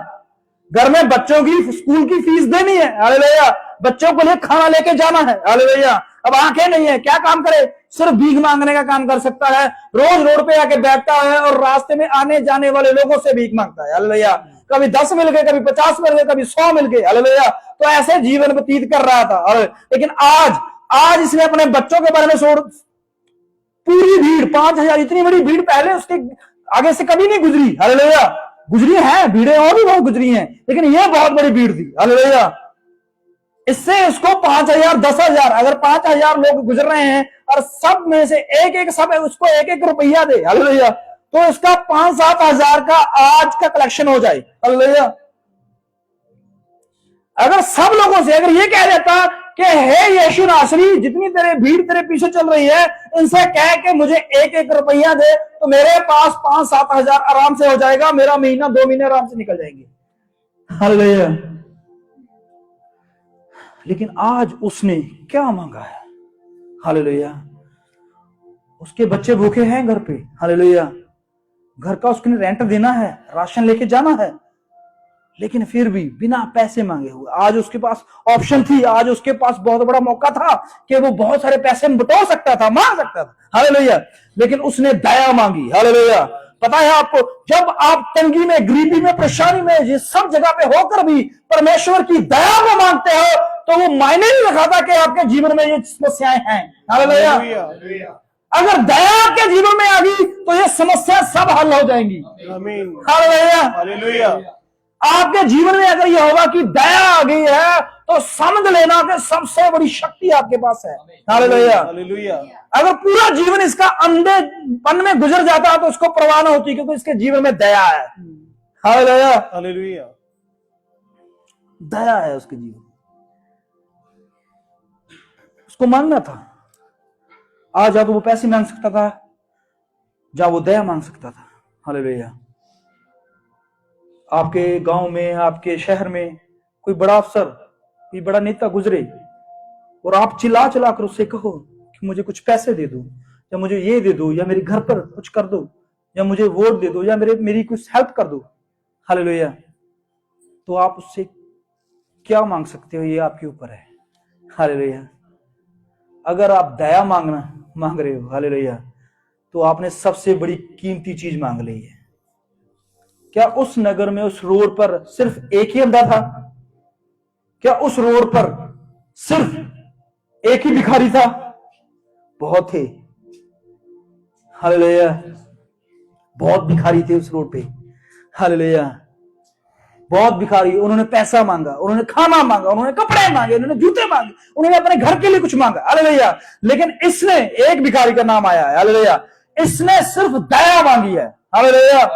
घर में बच्चों की स्कूल की फीस देनी है। हालेलुया। बच्चों को लिए खाना लेके जाना है। हालेलुया। अब आंखें नहीं है, क्या काम करे? सिर्फ भीख मांगने का काम कर सकता है। रोज रोड पे आके बैठता है और रास्ते में आने जाने वाले लोगों से भीख मांगता है। हालेलुया। कभी 10 मिल गए, कभी 50 मिल गए, कभी 100 मिल गए। हालेलुया। तो ऐसे जीवन व्यतीत कर रहा था। लेकिन आज इसने अपने बच्चों के बारे में छोड़, पूरी भीड़ 5000, इतनी बड़ी भीड़ पहले उसके आगे से कभी नहीं गुजरी। हालेलुया। गुजरी है भीड़ें, और भी बहुत गुजरी हैं, लेकिन यह बहुत बड़ी भीड़ थी। हालेलुया। इससे उसको 5000, 10,000, अगर 5000 लोग गुजर रहे हैं और सब में से एक सब उसको एक रुपया दे, हालेलुया, तो इसका 5-7 हजार का आज का कलेक्शन हो जाए। हालेलुया। अगर सब लोगों से अगर ये कह देता कि हे यीशु नासरी, जितनी तेरे भीड़ तेरे पीछे चल रही है, इनसे कह के मुझे एक रुपया दे, तो मेरे पास 5-7 हजार आराम से हो जाएगा, मेरा महीना 2 महीने आराम से निकल जाएंगे। हालेलुया। लेकिन आज उसने क्या मांगा है? हालेलुया। उसके बच्चे भूखे हैं घर पे। हालेलुया। घर का उसने रेंट देना है, राशन लेके जाना है, लेकिन फिर भी बिना पैसे मांगे हुए, आज उसके पास ऑप्शन थी, आज उसके पास बहुत बड़ा मौका था कि वो बहुत सारे पैसे बटोर सकता था, मांग सकता था। हालेलुया। लेकिन उसने दया मांगी। हालेलुया। पता है आपको, जब आप तंगी में, गरीबी में, परेशानी में, ये सब जगह पे होकर भी परमेश्वर की दया को मांगते हो, तो वो मायने नहीं रखाता कि आपके जीवन में ये समस्याएं हैं। हालेलुया। अगर दया आपके जीवन में आ गई तो ये समस्या सब हल हो जाएंगी। हालेलुया। हालेलुया। आपके जीवन में अगर यहोवा की दया आ गई है तो समझ लेना कि सबसे बड़ी शक्ति आपके पास है। हालेलुया। हालेलुया। अगर पूरा जीवन इसका अंधेपन में गुजर जाता है तो उसको परवाह न होती, क्योंकि इसके जीवन में दया है। हालेलुया। हालेलुया। दया है उसके जीवन। उसको मांगना था, आज या तो वो पैसे मांग सकता था, या वो दया मांग सकता था। हालेलुया। आपके गांव में, आपके शहर में कोई बड़ा अफसर, कोई बड़ा नेता गुजरे और आप चिल्ला चिल्ला कर उससे कहो कि मुझे कुछ पैसे दे दो, या मुझे ये दे दो, या मेरे घर पर कुछ कर दो, या मुझे वोट दे दो, या मेरी कुछ हेल्प कर दो। हालेलुया। तो आप उससे क्या मांग सकते हो, ये आपके ऊपर है। हालेलुया। अगर आप दया मांग रहे हो, हालेलुया, तो आपने सबसे बड़ी कीमती चीज मांग ली है। क्या उस नगर में, उस रोड पर सिर्फ एक ही अंधा था? क्या उस रोड पर सिर्फ एक ही भिखारी था? बहुत थे। हालेलुया। बहुत भिखारी थे उस रोड पे, हालेलुया, बहुत भिखारी। उन्होंने पैसा मांगा, उन्होंने खाना मांगा, उन्होंने कपड़े मांगे, उन्होंने जूते मांगे, उन्होंने अपने घर के लिए कुछ मांगा, हालेलुया। लेकिन इसने, एक भिखारी का नाम आया है, हालेलुया, इसने सिर्फ दया मांगी है, हालेलुया।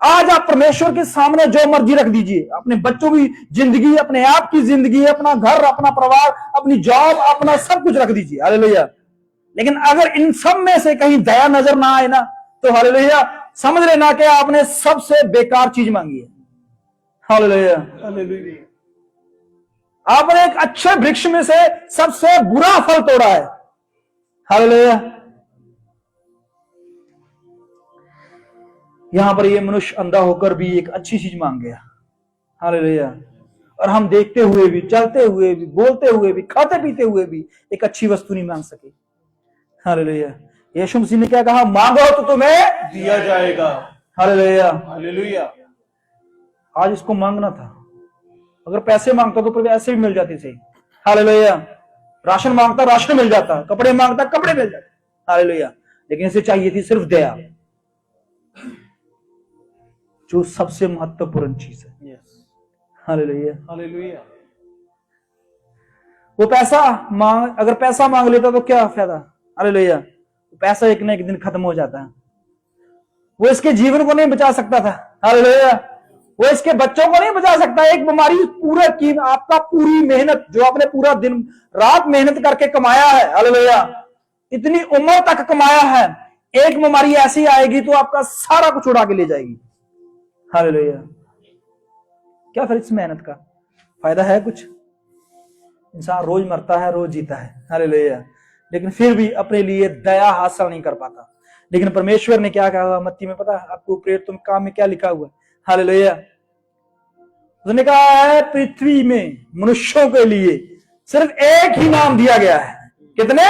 आज आप परमेश्वर के सामने जो मर्जी रख दीजिए, अपने बच्चों की जिंदगी, अपने आप की जिंदगी, अपना घर, अपना परिवार, अपनी जॉब, अपना सब कुछ रख दीजिए, हालेलुया। लेकिन अगर इन सब में से कहीं दया नजर ना आए ना, तो हालेलुया समझ लेना कि आपने सबसे बेकार चीज मांगी है, हालेलुया। आपने एक अच्छे वृक्ष में से सबसे बुरा फल तोड़ा है, हालेलुया। यहां पर ये मनुष्य अंधा होकर भी एक अच्छी चीज मांग गया, हालेलुया। और हम देखते हुए भी, चलते हुए भी, बोलते हुए भी, खाते पीते हुए भी एक अच्छी वस्तु नहीं मांग सके, हालेलुया। यीशु मसीह ने क्या कहा? मांगो तो तुम्हें दिया जाएगा, हालेलुया। हालेलुया। आज इसको मांगना था। अगर पैसे मांगता तो पैसे भी मिल जाते थे, हालेलुया। राशन मांगता राशन मिल जाता, कपड़े मांगता कपड़े मिल जाते, हालेलुया। लेकिन इसे चाहिए थी सिर्फ दया, जो सबसे महत्वपूर्ण चीज है, हालेलुया, हालेलुया। वो पैसा मांग, अगर पैसा मांग लेता तो क्या फायदा, हालेलुया। पैसा एक ना एक दिन खत्म हो जाता है। वो इसके जीवन को नहीं बचा सकता था, हालेलुया। वो इसके बच्चों को नहीं बचा सकता। एक बीमारी पूरा की, आपका पूरी मेहनत, जो आपने पूरा दिन रात मेहनत करके कमाया है, हालेलुया, इतनी उम्र तक कमाया है, एक बीमारी ऐसी आएगी तो आपका सारा कुछ उड़ा के ले जाएगी, हालेलुया। क्या फिर इस मेहनत का फायदा है कुछ? इंसान रोज मरता है, रोज जीता है, हालेलुया, लेकिन फिर भी अपने लिए दया हासिल नहीं कर पाता। लेकिन परमेश्वर ने क्या कहा मत्ती में, पता है आपको? प्रेरित तुम काम में क्या लिखा हुआ है, हालेलुया। उसने कहा है पृथ्वी में मनुष्यों के लिए सिर्फ एक ही नाम दिया गया है। कितने?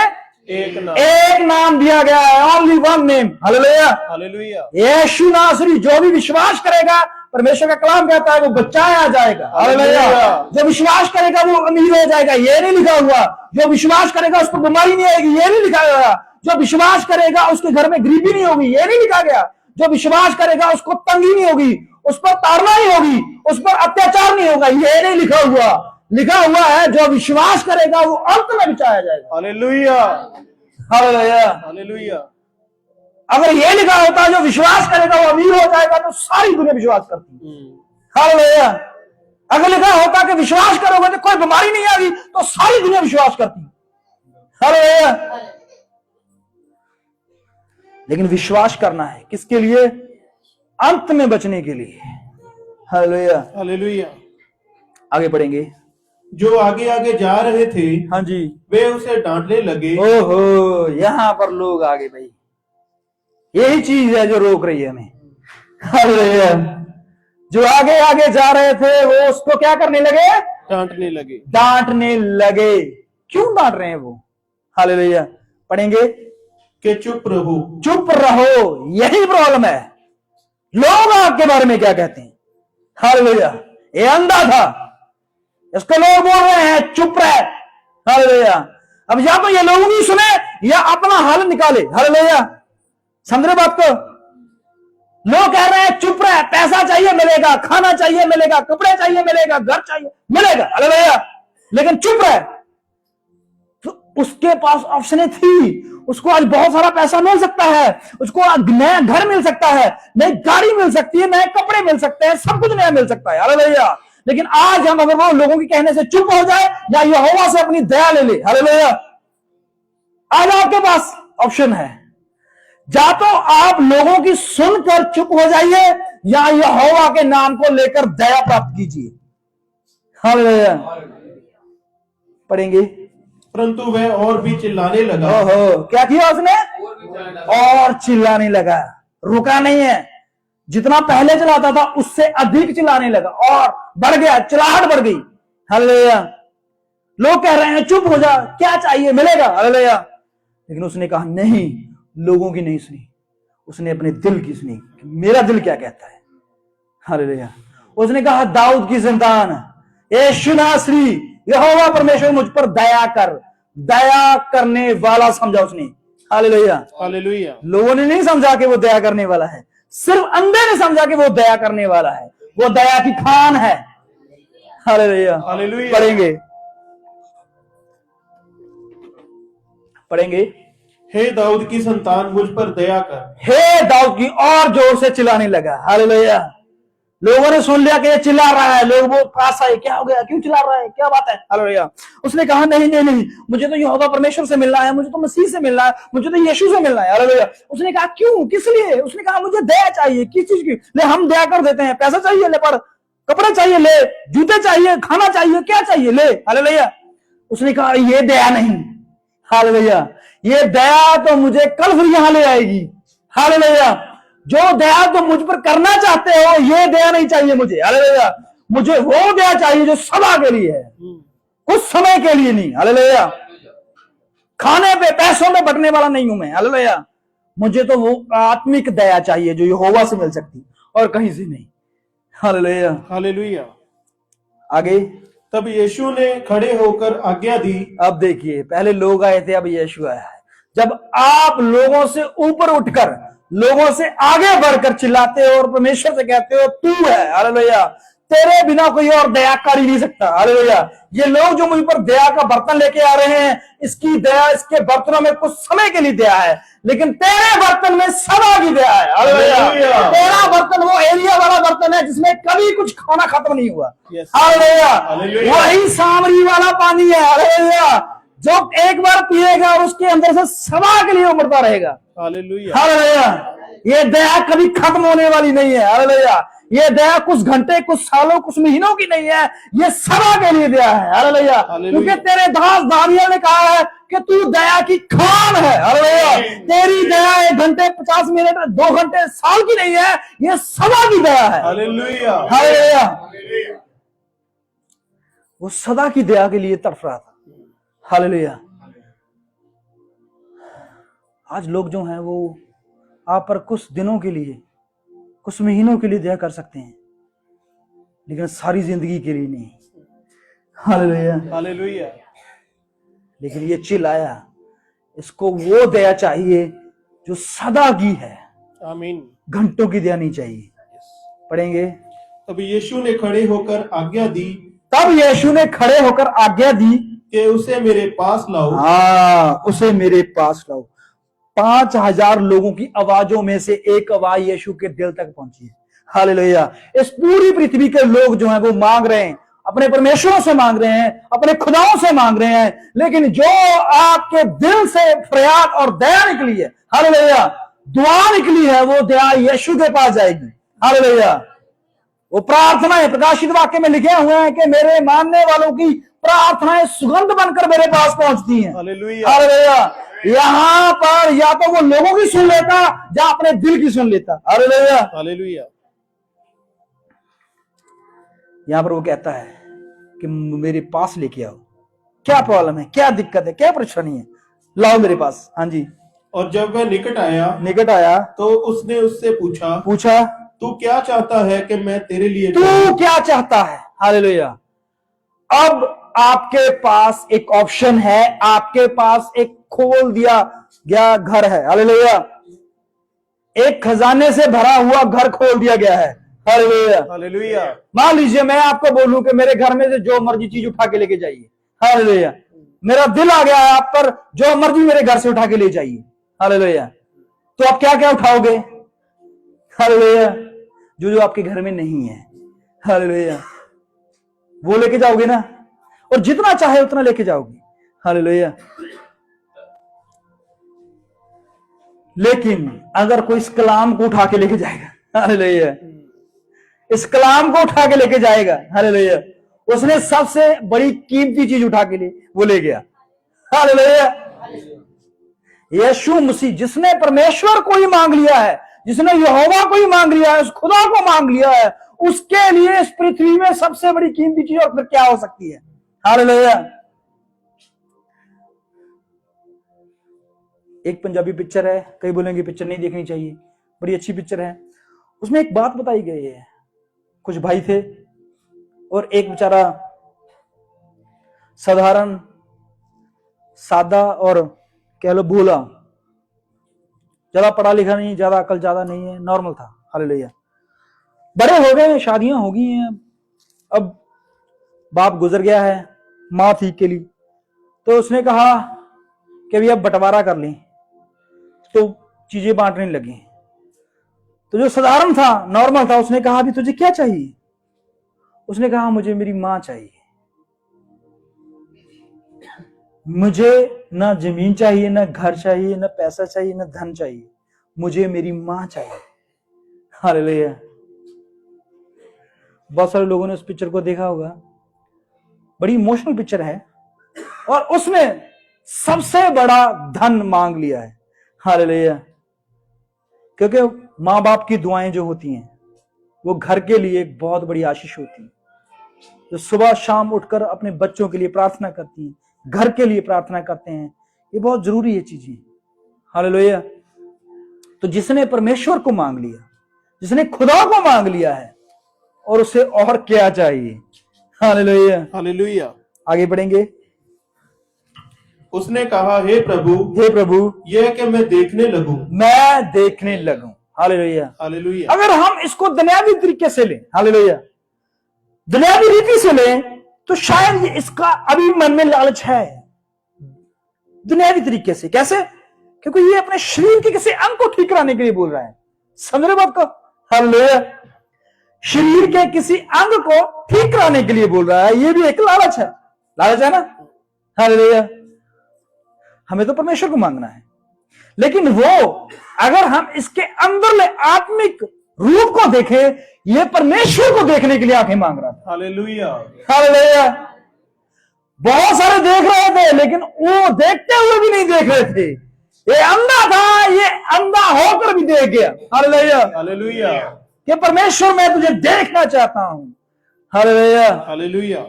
एक नाम दिया गया है, only one name, hallelujah, hallelujah. यीशु नासरी। जो भी विश्वास करेगा, परमेश्वर का कलाम कहता है, वो बचाया जाएगा, हालेलुया। जो विश्वास करेगा वो अमीर हो जाएगा, ये नहीं लिखा हुआ। जो विश्वास करेगा उस पर बीमारी नहीं आएगी, ये नहीं लिखा गया। जो विश्वास करेगा उसके घर में गरीबी नहीं होगी, ये नहीं लिखा गया। जो विश्वास करेगा उसको तंगी नहीं होगी, उस पर ताड़ना नहीं होगी, उस पर अत्याचार नहीं होगा, ये नहीं लिखा हुआ। लिखा हुआ है जो विश्वास करेगा वो अंत में बचाया जाएगा, हालेलुया, हालेलुया, हालेलुया। अगर ये लिखा होता जो विश्वास करेगा वो अमीर हो जाएगा, तो सारी दुनिया विश्वास करती, हालेलुया। अगर लिखा होता कि विश्वास करोगे तो कोई बीमारी नहीं आएगी, तो सारी दुनिया विश्वास करती, हालेलुया। लेकिन विश्वास करना है किसके लिए? अंत में बचने के लिए, हालेलुया, हालेलुया। आगे बढ़ेंगे। जो आगे आगे जा रहे थे, हाँ जी, वे उसे डांटने लगे। ओहो, यहां पर लोग आगे भाई, यही चीज है जो रोक रही है हमें, हालेलुया। जो आगे आगे जा रहे थे वो उसको क्या करने लगे? डांटने लगे, डांटने लगे। क्यों डांट रहे हैं वो? हालेलुया, पढ़ेंगे कि चुप रहो, चुप रहो। यही प्रॉब्लम है। लोग आपके बारे में क्या कहते हैं, हालेलुया। ये अंधा था, इसको लोग बोल रहे हैं चुप रहे, हालेलुया। अब या तो ये लोग नहीं सुने या अपना हल निकाले, हालेलुया। समझ रहे बात को? लोग कह रहे हैं चुप रहे, पैसा चाहिए मिलेगा, खाना चाहिए मिलेगा, कपड़े चाहिए मिलेगा, घर चाहिए मिलेगा, हालेलुया, लेकिन चुप रहे। तो उसके पास ऑप्शनें थी। उसको आज बहुत सारा पैसा मिल सकता है, उसको आज नया घर मिल सकता है, नई गाड़ी मिल सकती है, नए कपड़े मिल सकते हैं, सब कुछ नया मिल सकता है, हालेलुया। लेकिन आज हम अगर वो लोगों के कहने से चुप हो जाए या यहोवा से अपनी दया ले ले, हालेलुया, आज आपके पास ऑप्शन है। या तो आप लोगों की सुनकर चुप हो जाइए या यहोवा के नाम को लेकर दया प्राप्त कीजिए, हालेलुया। पढ़ेंगे। परंतु वह और भी चिल्लाने लगा। ओहो, क्या किया उसने? और चिल्लाने लगा, रुका नहीं है। जितना पहले चलाता था उससे अधिक चिल्लाने लगा और बढ़ गया, चिल्लाहट बढ़ गई, हालेलुया। लोग कह रहे हैं चुप हो जा, क्या चाहिए मिलेगा, हालेलुया। लेकिन उसने कहा नहीं, लोगों की नहीं सुनी, उसने अपने दिल की सुनी, मेरा दिल क्या कहता है, हालेलुया। उसने कहा दाऊद की संतान यीशु नासरी, यहोवा परमेश्वर मुझ पर दया कर, दया करने वाला समझा उसने, हालेलुया। हालेलुया। लोगों ने नहीं समझा कि वो दया करने वाला है, सिर्फ अंधे ने समझा कि वो दया करने वाला है, वो दया की खान है। हालेलुया। हालेलुया। पढ़ेंगे। हे दाऊद की संतान, मुझ पर दया कर। हे दाऊद की, और जोर से चिल्लाने लगा। हालेलुया। लोगों ने सुन लिया कि ये चिल्ला रहा है, लोग वो पास आए, क्या हो गया, क्यों चिल्ला रहा है, क्या बात है। हालेलुया। उसने कहा नहीं नहीं नहीं, मुझे तो यहोवा परमेश्वर से मिलना है, मुझे तो मसीह से मिलना है, मुझे तो यीशु से मिलना है। हालेलुया। उसने कहा क्यों, किस लिए। उसने कहा मुझे दया चाहिए। किस चीज की। ले हम दया कर देते हैं। पैसा चाहिए ले, पर कपड़े चाहिए ले, जूते चाहिए, खाना चाहिए, क्या चाहिए ले। हालेलुया। उसने कहा ये दया नहीं। हालेलुया। ये दया तो मुझे कल फिर यहां ले आएगी। हालेलुया। जो दया तुम मुझ पर करना चाहते हो, ये दया नहीं चाहिए मुझे। हालेलुया। मुझे वो दया चाहिए जो सदा के लिए है, कुछ समय के लिए नहीं। हालेलुया। खाने पे पैसों में बटने वाला नहीं हूं मैं। हालेलुया। मुझे तो वो आत्मिक दया चाहिए जो यहोवा से मिल सकती और कहीं से नहीं। हालेलुया। हालेलुया। आगे। तब यीशु ने खड़े होकर आज्ञा दी। अब देखिए, पहले लोग आए थे, अब यीशु आया है। जब आप लोगों से ऊपर उठकर, लोगों से आगे बढ़कर चिल्लाते हो और परमेश्वर से कहते हो तू है, हालेलुया, तेरे बिना कोई और दया कर ही नहीं सकता। हालेलुया। ये लोग जो मुझ पर दया का बर्तन लेके आ रहे हैं, इसकी दया, इसके बर्तनों में कुछ समय के लिए दया है, लेकिन तेरे बर्तन में सदा की दया है। हालेलुया। तेरा बर्तन वो एरिया वाला बर्तन है जिसमें कभी कुछ खाना खत्म नहीं हुआ। हालेलुया। वही सामरी वाला पानी है। हालेलुया। जो एक बार पिएगा और उसके अंदर से सदा के लिए उमड़ता रहेगा। हालेलुया। हालेलुया। ये दया कभी खत्म होने वाली नहीं है। हालेलुया। ये दया कुछ घंटे, कुछ सालों, कुछ महीनों की नहीं है, ये सदा के लिए दया है। हालेलुया। क्योंकि तेरे दास दानियल ने कहा है कि तू दया की खान है। हालेलुया। तेरी दया 1 घंटे, 50 मिनट, 2 घंटे, साल की नहीं है, ये सदा की दया है। हालेलुया। हालेलुया। वो सदा की दया के लिए तड़फ रहा था। हालेलुया। आज लोग जो हैं वो आप पर कुछ दिनों के लिए, कुछ महीनों के लिए दया कर सकते हैं, लेकिन सारी जिंदगी के लिए नहीं। हालेलुया। हालेलुया। लेकिन ये चिल्लाया, इसको वो दया चाहिए जो सदा की है, आमीन। घंटों की दया नहीं चाहिए। पढ़ेंगे। तब यीशु ने खड़े होकर आज्ञा दी। तब यीशु ने खड़े होकर आज्ञा दी कि उसे मेरे पास लाओ। हाँ, उसे मेरे पास लाओ। 5000 लोगों की आवाजों में से एक आवाज यीशु के दिल तक पहुंची है। हालेलुया। इस पूरी पृथ्वी के लोग जो हैं वो मांग रहे हैं, अपने परमेश्वरों से मांग रहे हैं, अपने खुदाओं से मांग रहे हैं, लेकिन जो आपके दिल से फरियाद और दया निकली है, हालेलुया, दुआ निकली है, वो दया यीशु के पास जाएगी। हालेलुया। वो प्रार्थनाएं प्रकाशित वाक्य में लिखे हुए हैं कि मेरे मानने वालों की प्रार्थनाएं सुगंध बनकर मेरे पास पहुंचती हैं। हालेलुया। हालेलुया। यहां पर या तो वो लोगों की सुन लेता या अपने दिल की सुन लेता। हालेलुया। हालेलुया। यहां पर वो कहता है कि मेरे पास लेके आओ, क्या प्रॉब्लम है, क्या दिक्कत है, क्या परेशानी है, लाओ मेरे पास। हाँ जी। और जब वह निकट आया तो उसने उससे पूछा तू क्या चाहता है कि मैं तेरे लिए तू क्या चाहता है। हालेलुया। अब आपके पास एक ऑप्शन है, आपके पास एक खोल दिया गया घर है। हालेलुया। एक खजाने से भरा हुआ घर खोल दिया गया है। हालेलुया। हालेलुया। मान लीजिए मैं आपको बोलूं कि मेरे घर में से जो मर्जी चीज उठा के लेके जाइए। हालेलुया। मेरा दिल आ गया है आप पर, जो मर्जी मेरे घर से उठा के ले जाइए। हालेलुया। तो आप क्या क्या उठाओगे। हालेलुया। जो जो आपके घर में नहीं है, हालेलुया, वो लेके जाओगे ना, और जितना चाहे उतना लेके जाओगे। हालेलुया। लेकिन अगर कोई इस कलाम को उठा के लेके जाएगा, हालेलुया, इस कलाम को उठा के लेके जाएगा, हालेलुया, उसने सबसे बड़ी कीमती चीज उठा के लिए वो ले गया। हालेलुया। यीशु मसीह, जिसने परमेश्वर को ही मांग लिया है, जिसने यहोवा को ही मांग लिया है, उस खुदा को मांग लिया है, उसके लिए इस पृथ्वी में सबसे बड़ी कीमती चीज और फिर क्या हो सकती है। हालेलुया। एक पंजाबी पिक्चर है, कई बोलेंगे पिक्चर नहीं देखनी चाहिए, बड़ी अच्छी पिक्चर है। उसमें एक बात बताई गई है, कुछ भाई थे और एक बेचारा साधारण, सादा और कह लो भोला ज्यादा पढ़ा लिखा नहीं, ज्यादा अकल ज्यादा नहीं है, नॉर्मल था। हालेलुया। बड़े हो गए, शादियां हो गई हैं, अब बाप गुजर गया है, माँ थी अकेली, तो उसने कहा कि अभी अब बंटवारा कर लें, तो चीजें बांटने लगी। तो जो साधारण था, नॉर्मल था, उसने कहा अभी तुझे क्या चाहिए? उसने कहा मुझे मेरी माँ चाहिए, मुझे ना जमीन चाहिए, ना घर चाहिए, ना पैसा चाहिए, ना धन चाहिए, मुझे मेरी माँ चाहिए। हालेलुया। बहुत सारे लोगों ने उस पिक्चर को देखा होगा, बड़ी इमोशनल पिक्चर है, और उसमें सबसे बड़ा धन मांग लिया है। हालेलुया। क्योंकि माँ बाप की दुआएं जो होती हैं वो घर के लिए एक बहुत बड़ी आशीष होती है। जो सुबह शाम उठकर अपने बच्चों के लिए प्रार्थना करती हैं, घर के लिए प्रार्थना करते हैं, ये बहुत जरूरी है चीजें। हालेलुया। तो जिसने परमेश्वर को मांग लिया, जिसने खुदा को मांग लिया है, और उसे और क्या चाहिए? हालेलुया। हालेलुया। आगे बढ़ेंगे। उसने कहा, हे प्रभु, यह कि मैं देखने लगूं। हालेलुया। हालेलुया। अगर हम इसको दुनियावी तरीके से लें, हालेलुया, दुनियावी रीति से लें, तो शायद ये इसका अभी मन में लालच है। दुनियावी तरीके से कैसे? क्योंकि ये अपने शरीर के किसी अंग को ठीक कराने के लिए बोल रहा है। समझ रहे बात को? हालेलुया। शरीर के किसी अंग को ठीक कराने के लिए बोल रहा है, ये भी एक लालच है। लालच है ना? हालेलुया। हमें तो परमेश्वर को मांगना है, लेकिन वो अगर हम इसके अंदर आत्मिक रूप को देखें, ये परमेश्वर को देखने के लिए आंखें मांग रहा था। हालेलुया। हालेलुया। बहुत सारे देख रहे थे, लेकिन वो देखते हुए भी नहीं देख रहे थे। ये अंधा था, ये अंधा होकर भी देख गया। हालेलुया। हालेलुया। कि परमेश्वर मैं तुझे देखना चाहता हूं। हालेलुया। हालेलुया।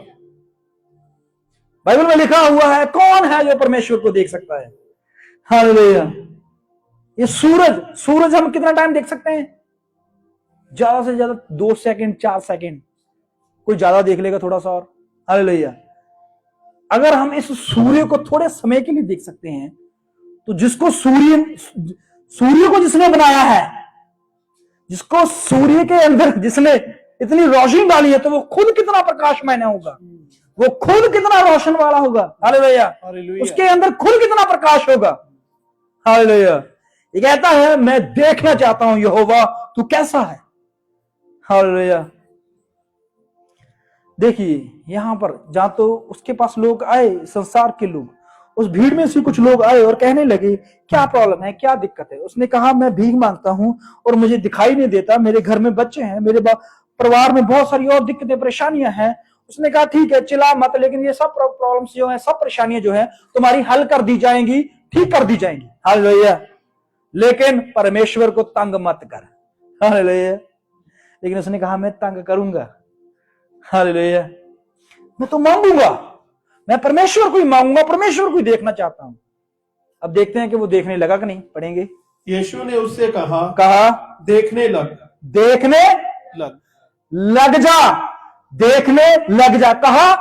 बाइबल में लिखा हुआ है, कौन है जो परमेश्वर को देख सकता है? हालेलुया। ये सूरज हम कितना टाइम देख सकते हैं? ज्यादा से ज्यादा 2 सेकंड, 4 सेकंड, कोई ज्यादा देख लेगा थोड़ा सा और। हालेलुया। अगर हम इस सूर्य को थोड़े समय के लिए देख सकते हैं, तो जिसको सूर्य को जिसने बनाया है, जिसको सूर्य के अंदर जिसने इतनी रोशनी डाली है, तो वो खुद कितना प्रकाशमय होगा, वो खुद कितना रोशन वाला होगा। हालेलुया। उसके अंदर खुद कितना प्रकाश होगा। हालेलुया। ये कहता है, मैं देखना चाहता हूं यहोवा तू कैसा है। हालेलुया। देखिए यहां पर जहां तो उसके पास लोग आए, संसार के लोग, उस भीड़ में से कुछ लोग आए और कहने लगे, क्या प्रॉब्लम है, क्या दिक्कत है? उसने कहा, मैं भीख मांगता हूं और मुझे दिखाई नहीं देता, मेरे घर में बच्चे हैं, मेरे परिवार में बहुत सारी और दिक्कतें परेशानियां हैं। उसने कहा, ठीक है, चिल्ला मत, लेकिन ये सब प्रॉब्लम्स जो है, सब परेशानियां जो है तुम्हारी हल कर दी जाएंगी, ठीक कर दी जाएंगी। हालेलुया। लेकिन परमेश्वर को तंग मत कर। हालेलुया। लेकिन उसने कहा, मैं तंग करूंगा। हालेलुया। मैं तो मांगूंगा, मैं परमेश्वर को ही मांगूंगा, परमेश्वर को ही देखना चाहता हूं। अब देखते हैं कि वो देखने लगा कि नहीं। पढ़ेंगे। यीशु ने उससे कहा, देखने लग जा, देखने लग जा। कहा,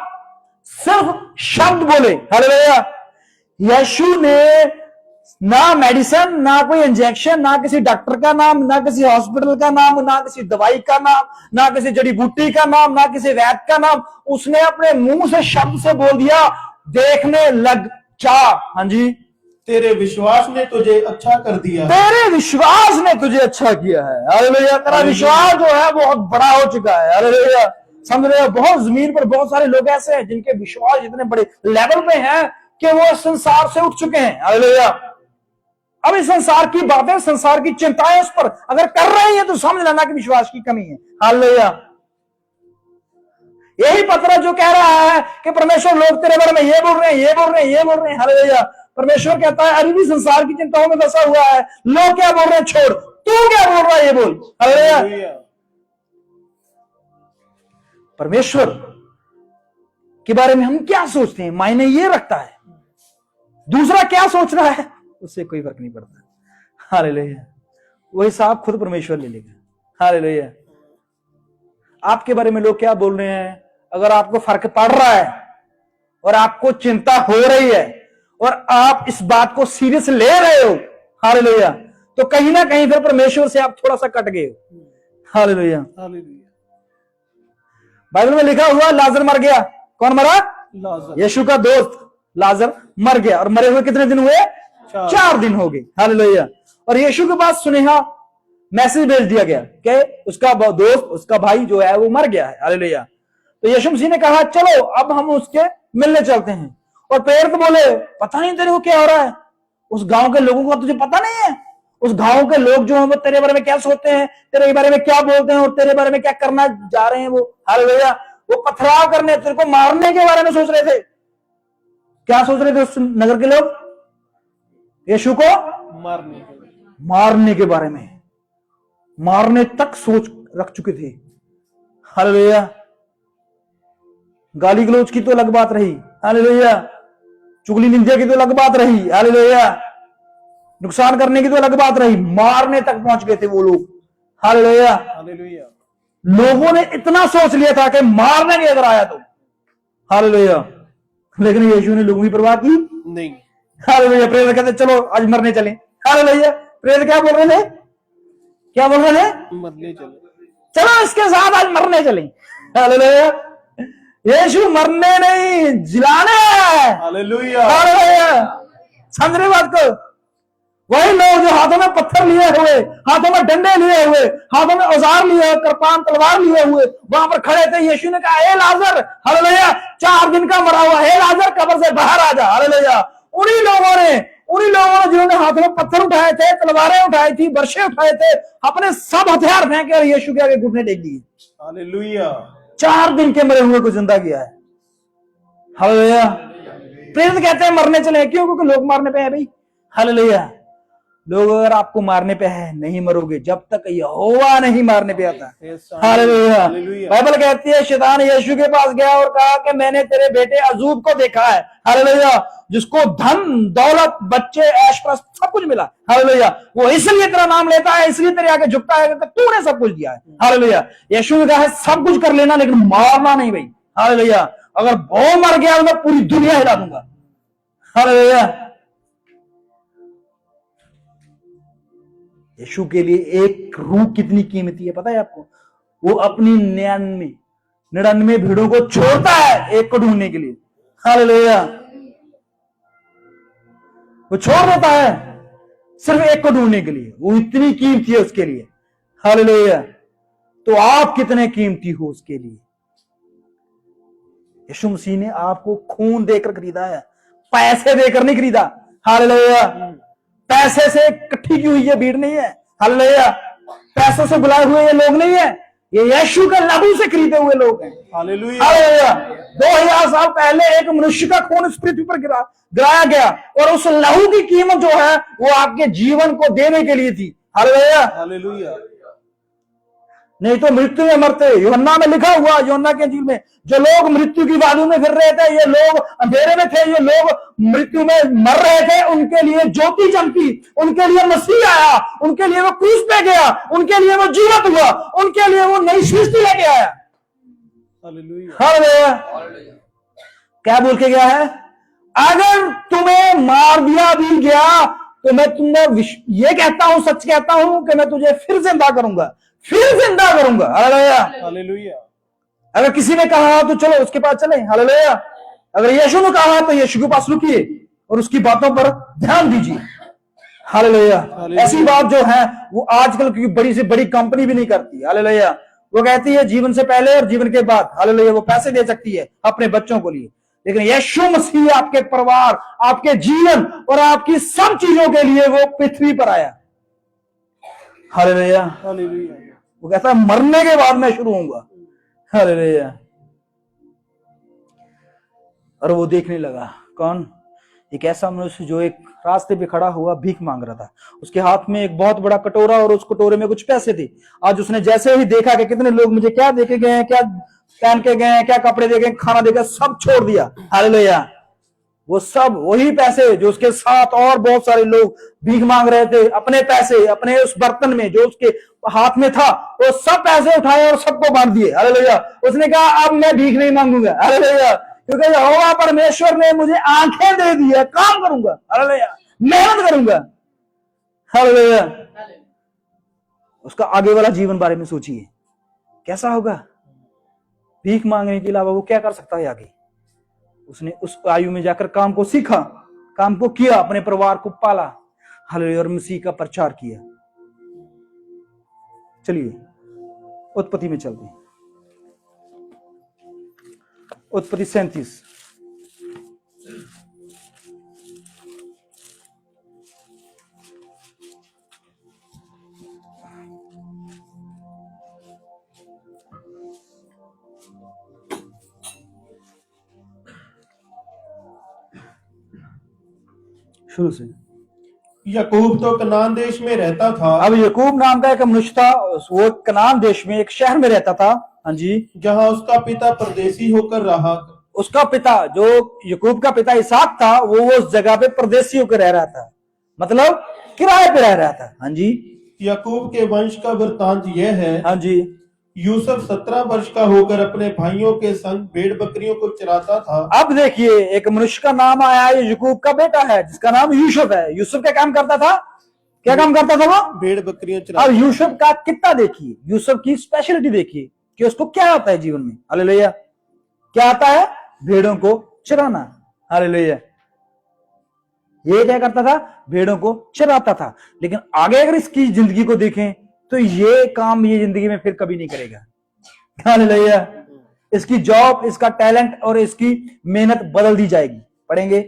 सिर्फ शब्द बोले। हालेलुया। यीशु ने ना मेडिसिन, ना कोई इंजेक्शन, ना किसी डॉक्टर का नाम, ना किसी हॉस्पिटल का नाम, ना किसी दवाई का नाम, ना किसी जड़ी बूटी का नाम, ना किसी वैद्य का नाम, उसने अपने मुंह से शब्द से बोल दिया, देखने लग जा। हाँ जी। तेरे विश्वास ने तुझे अच्छा कर दिया। तेरे विश्वास ने तुझे अच्छा किया है। हालेलुया। तेरा विश्वास जो है बहुत बड़ा हो चुका है। हालेलुया। समझ रहे हो? बहुत जमीन पर बहुत सारे लोग ऐसे हैं जिनके विश्वास इतने बड़े लेवल पे हैं कि वो संसार से उठ चुके हैं। हालेलुया। अब इस संसार की बातें, संसार की चिंताएं उस पर अगर कर रही हैं, तो समझ लेना कि विश्वास की कमी है। हालेलुया। यही पत्र जो कह रहा है कि परमेश्वर, लोग तेरे बारे में ये बोल रहे हैं, ये बोल रहे हैं, ये बोल रहे हैं। हालेलुया। परमेश्वर कहता है, अभी भी संसार की चिंताओं में फंसा हुआ है। लोग क्या बोल रहे हैं छोड़, तू क्या बोल रहा है ये बोल। हालेलुया। परमेश्वर के बारे में हम क्या सोचते हैं, मायने ये रखता है। दूसरा क्या सोच रहा है, उससे कोई फर्क नहीं पड़ता। हालेलुया। वो हिसाब खुद परमेश्वर ले लेगा। हालेलुया। आपके बारे में लोग क्या बोल रहे हैं, अगर आपको फर्क पड़ रहा है और आपको चिंता हो रही है और आप इस बात को सीरियस ले रहे हो, हालेलुया, तो कहीं ना कहीं फिर परमेश्वर से आप थोड़ा सा कट गए हो। हालेलुया। हालेलुया। बाइबल में लिखा हुआ लाजर मर गया। कौन मरा? लाजर। यीशु का दोस्त लाजर मर गया, और मरे हुए कितने दिन हुए? 4 दिन हो गए। हालेलुया। और यीशु के पास सुनेहा मैसेज भेज दिया गया कि उसका दोस्त, उसका भाई जो है वो मर गया है। हालेलुया। तो यीशु मसीह ने कहा चलो अब हम उसके मिलने चलते हैं। और प्रेरित बोले पता नहीं तेरे को क्या हो रहा है, उस गांव के लोगों का तुझे पता नहीं है? उस गांव के लोग जो हैं वो तेरे बारे में क्या सोचते हैं, तेरे बारे में क्या बोलते हैं, और तेरे बारे में क्या करना जा रहे हैं वो। हालेलुया। वो पथराव करने, तेरे को मारने के बारे में सोच रहे थे। क्या सोच रहे थे उस नगर के लोग? यीशु को मारने के बारे में, मारने तक सोच रख चुके थे। हालेलुया। गाली गलौज की तो अलग बात रही। हालेलुया। चुगली निंदा की तो अलग बात रही। हालेलुया। नुकसान करने की तो अलग बात रही, मारने तक पहुंच गए थे वो लोग। हालेलुया। हालेलुया। लोगों ने इतना सोच लिया था कि मारने के अगर आया तो। हालेलुया। लेकिन यीशु ने लोगों की परवाह की नहीं। हालेलुया। प्रेरित कहते चलो आज मरने चले। हालेलुया। प्रेरित क्या बोल रहे थे? क्या बोल रहे थे? मरने चले, चलो इसके साथ आज मरने चले। हालेलुया। यीशु मरने नहीं, जिलाने है। हालेलुया। हालेलुया। समझ रहे बात को? वही लोग जो हाथों में पत्थर लिए हुए, हाथों में डंडे लिए हुए, हाथों में औजार लिए हुए, कृपान तलवार लिए हुए वहां पर खड़े थे। यीशु ने कहा हे लाजर, हालेलुया, 4 दिन का मरा हुआ, हे लाजर कब्र से बाहर आ जा। हालेलुया। उन्हीं लोगों ने जिन्होंने हाथों में पत्थर उठाए थे, तलवारें उठाई थी, बर्शे उठाए थे, अपने सब हथियार फेंके और यीशु के आगे घुटने टेक दिए। हालेलुया। 4 दिन के मरे हुए को जिंदा किया है। हालेलुया। प्रेरित कहते हैं मरने चले, क्यों? क्योंकि लोग मारने पे है भाई। हालेलुया। लोग अगर आपको मारने पे है नहीं मरोगे जब तक यहोवा नहीं मारने पे आता। हालेलुया। बाइबल कहती है शैतान यीशु के पास गया और कहा कि मैंने तेरे बेटे अजूब को देखा है। हालेलुया। जिसको धन दौलत बच्चे ऐश प्रस्त सब कुछ मिला। हालेलुया। वो इसलिए तेरा नाम लेता है, इसलिए तेरे आगे झुकता है कि तूने सब कुछ दिया है। हालेलुया। यीशु ने कहा है सब कुछ कर लेना लेकिन मारना नहीं भाई। हालेलुया। अगर वो मर गया तो मैं पूरी दुनिया हिला दूंगा। हालेलुया। यीशु के लिए एक रूह कितनी कीमती है पता है आपको? वो अपनी 99 भीड़ों को छोड़ता है एक को ढूंढने के लिए। हालेलुया। वो छोड़ देता है सिर्फ एक को ढूंढने के लिए। वो इतनी कीमती है उसके लिए। हालेलुया। तो आप कितने कीमती हो उसके लिए? यीशु मसीह ने आपको खून देकर खरीदा है, पैसे देकर नहीं खरीदा। हालेलुया। पैसे से इकट्ठी की हुई ये भीड़ नहीं है। हालेलुया। पैसों से बुलाए हुए ये लोग नहीं है, ये यीशु के लहू से खरीदे हुए लोग हैं। हालेलुया। हालेलुया। 2000 साल पहले एक मनुष्य का खून इस पृथ्वी पर गिराया गया और उस लहू की कीमत जो है वो आपके जीवन को देने के लिए थी। हालेलुया। हालेलुया। नहीं तो मृत्यु में मरते। यूहन्ना में लिखा हुआ, यूहन्ना के अंजील में, जो लोग मृत्यु की बाजू में फिर रहे थे, ये लोग अंधेरे में थे, ये लोग मृत्यु में मर रहे थे, उनके लिए ज्योति चमकी, उनके लिए मसीह आया, उनके लिए वो क्रूस पे गया, उनके लिए वो जीवित हुआ, उनके लिए वो नई सृष्टि लेके आया। हालेलुया। हालेलुया। क्या बोल के गया है? अगर तुम्हें मार दिया भी गया तो मैं तुम्हें ये कहता हूं, सच कहता हूं कि मैं तुझे फिर जिंदा करूंगा, फिर जिंदा करूंगा। हालेलुया। हालेलुया। अगर किसी ने कहा तो चलो उसके पास चले। हालेलुया। अगर यीशु ने कहा तो यीशु के पास रुकिए और उसकी बातों पर ध्यान दीजिए। हालेलुया। ऐसी बात जो है वो आजकल की बड़ी से बड़ी कंपनी भी नहीं करती। हालेलुया। वो कहती है जीवन से पहले और जीवन के बाद। हालेलुया। वो पैसे दे सकती है अपने बच्चों को लिए, लेकिन यीशु मसीह आपके परिवार, आपके जीवन और आपकी सब चीजों के लिए वो पृथ्वी पर आया। हालेलुया। हालेलुया। वो कहता है मरने के बाद मैं शुरू होऊंगा। हालेलुया। और वो देखने लगा। कौन? एक ऐसा मनुष्य जो एक रास्ते पे खड़ा हुआ भीख मांग रहा था। उसके हाथ में एक बहुत बड़ा कटोरा और उस कटोरे में कुछ पैसे थे। आज उसने जैसे ही देखा कि कितने लोग मुझे क्या देके गए हैं, क्या पहन के गए हैं, क्या कपड़े दे गए, खाना दे गए, सब छोड़ दिया। हालेलुया। वो सब वही पैसे जो उसके साथ और बहुत सारे लोग भीख मांग रहे थे, अपने पैसे अपने उस बर्तन में जो उसके हाथ में था, वो सब पैसे उठाए और सबको बांट दिए। हालेलुया। उसने कहा अब मैं भीख नहीं मांगूंगा। हालेलुया। क्योंकि यहोवा परमेश्वर ने मुझे आंखें दे दी है, काम करूंगा। हालेलुया। मेहनत करूंगा। हालेलुया। उसका आगे वाला जीवन बारे में सोचिए, कैसा होगा। भीख मांगने के अलावा वो क्या कर सकता है आगे। उसने उस आयु में जाकर काम को सीखा, काम को किया, अपने परिवार को पाला, हालेलुया, और मसीह का प्रचार किया। चलिए उत्पत्ति में चलते हैं। उत्पत्ति 37। शुरू से। याकूब तो कनान देश में रहता था, अब याकूब नाम का एक मनुष्य था, वो कनान देश में एक शहर में रहता था। हाँ जी। जहां उसका पिता परदेसी होकर रहा। उसका पिता, जो याकूब का पिता इसहाक था, वो उस जगह पे परदेसी होकर रह रहा था, मतलब किराए पे रह रहा था। हाँ जी। याकूब के वंश का वृतांत यह है। हाँ जी। यूसुफ 17 वर्ष का होकर अपने भाइयों के संग भेड़ बकरियों को चराता था। अब देखिए, एक मनुष्य का नाम आया, ये याकूब का बेटा है, जिसका नाम यूसुफ है। यूसुफ क्या काम करता था? क्या काम करता था वो? भेड़ बकरियां चराता। अब यूसुफ का कितना देखिए, यूसुफ की स्पेशलिटी देखिए कि उसको क्या आता है जीवन में। हालेलुया। क्या आता है? भेड़ों को चराना। हालेलुया। ये क्या करता था? भेड़ों को चराता था। लेकिन आगे अगर इसकी जिंदगी को देखें तो ये काम ये जिंदगी में फिर कभी नहीं करेगा। हालेलुया। इसकी जॉब, इसका टैलेंट और इसकी मेहनत बदल दी जाएगी। पढ़ेंगे।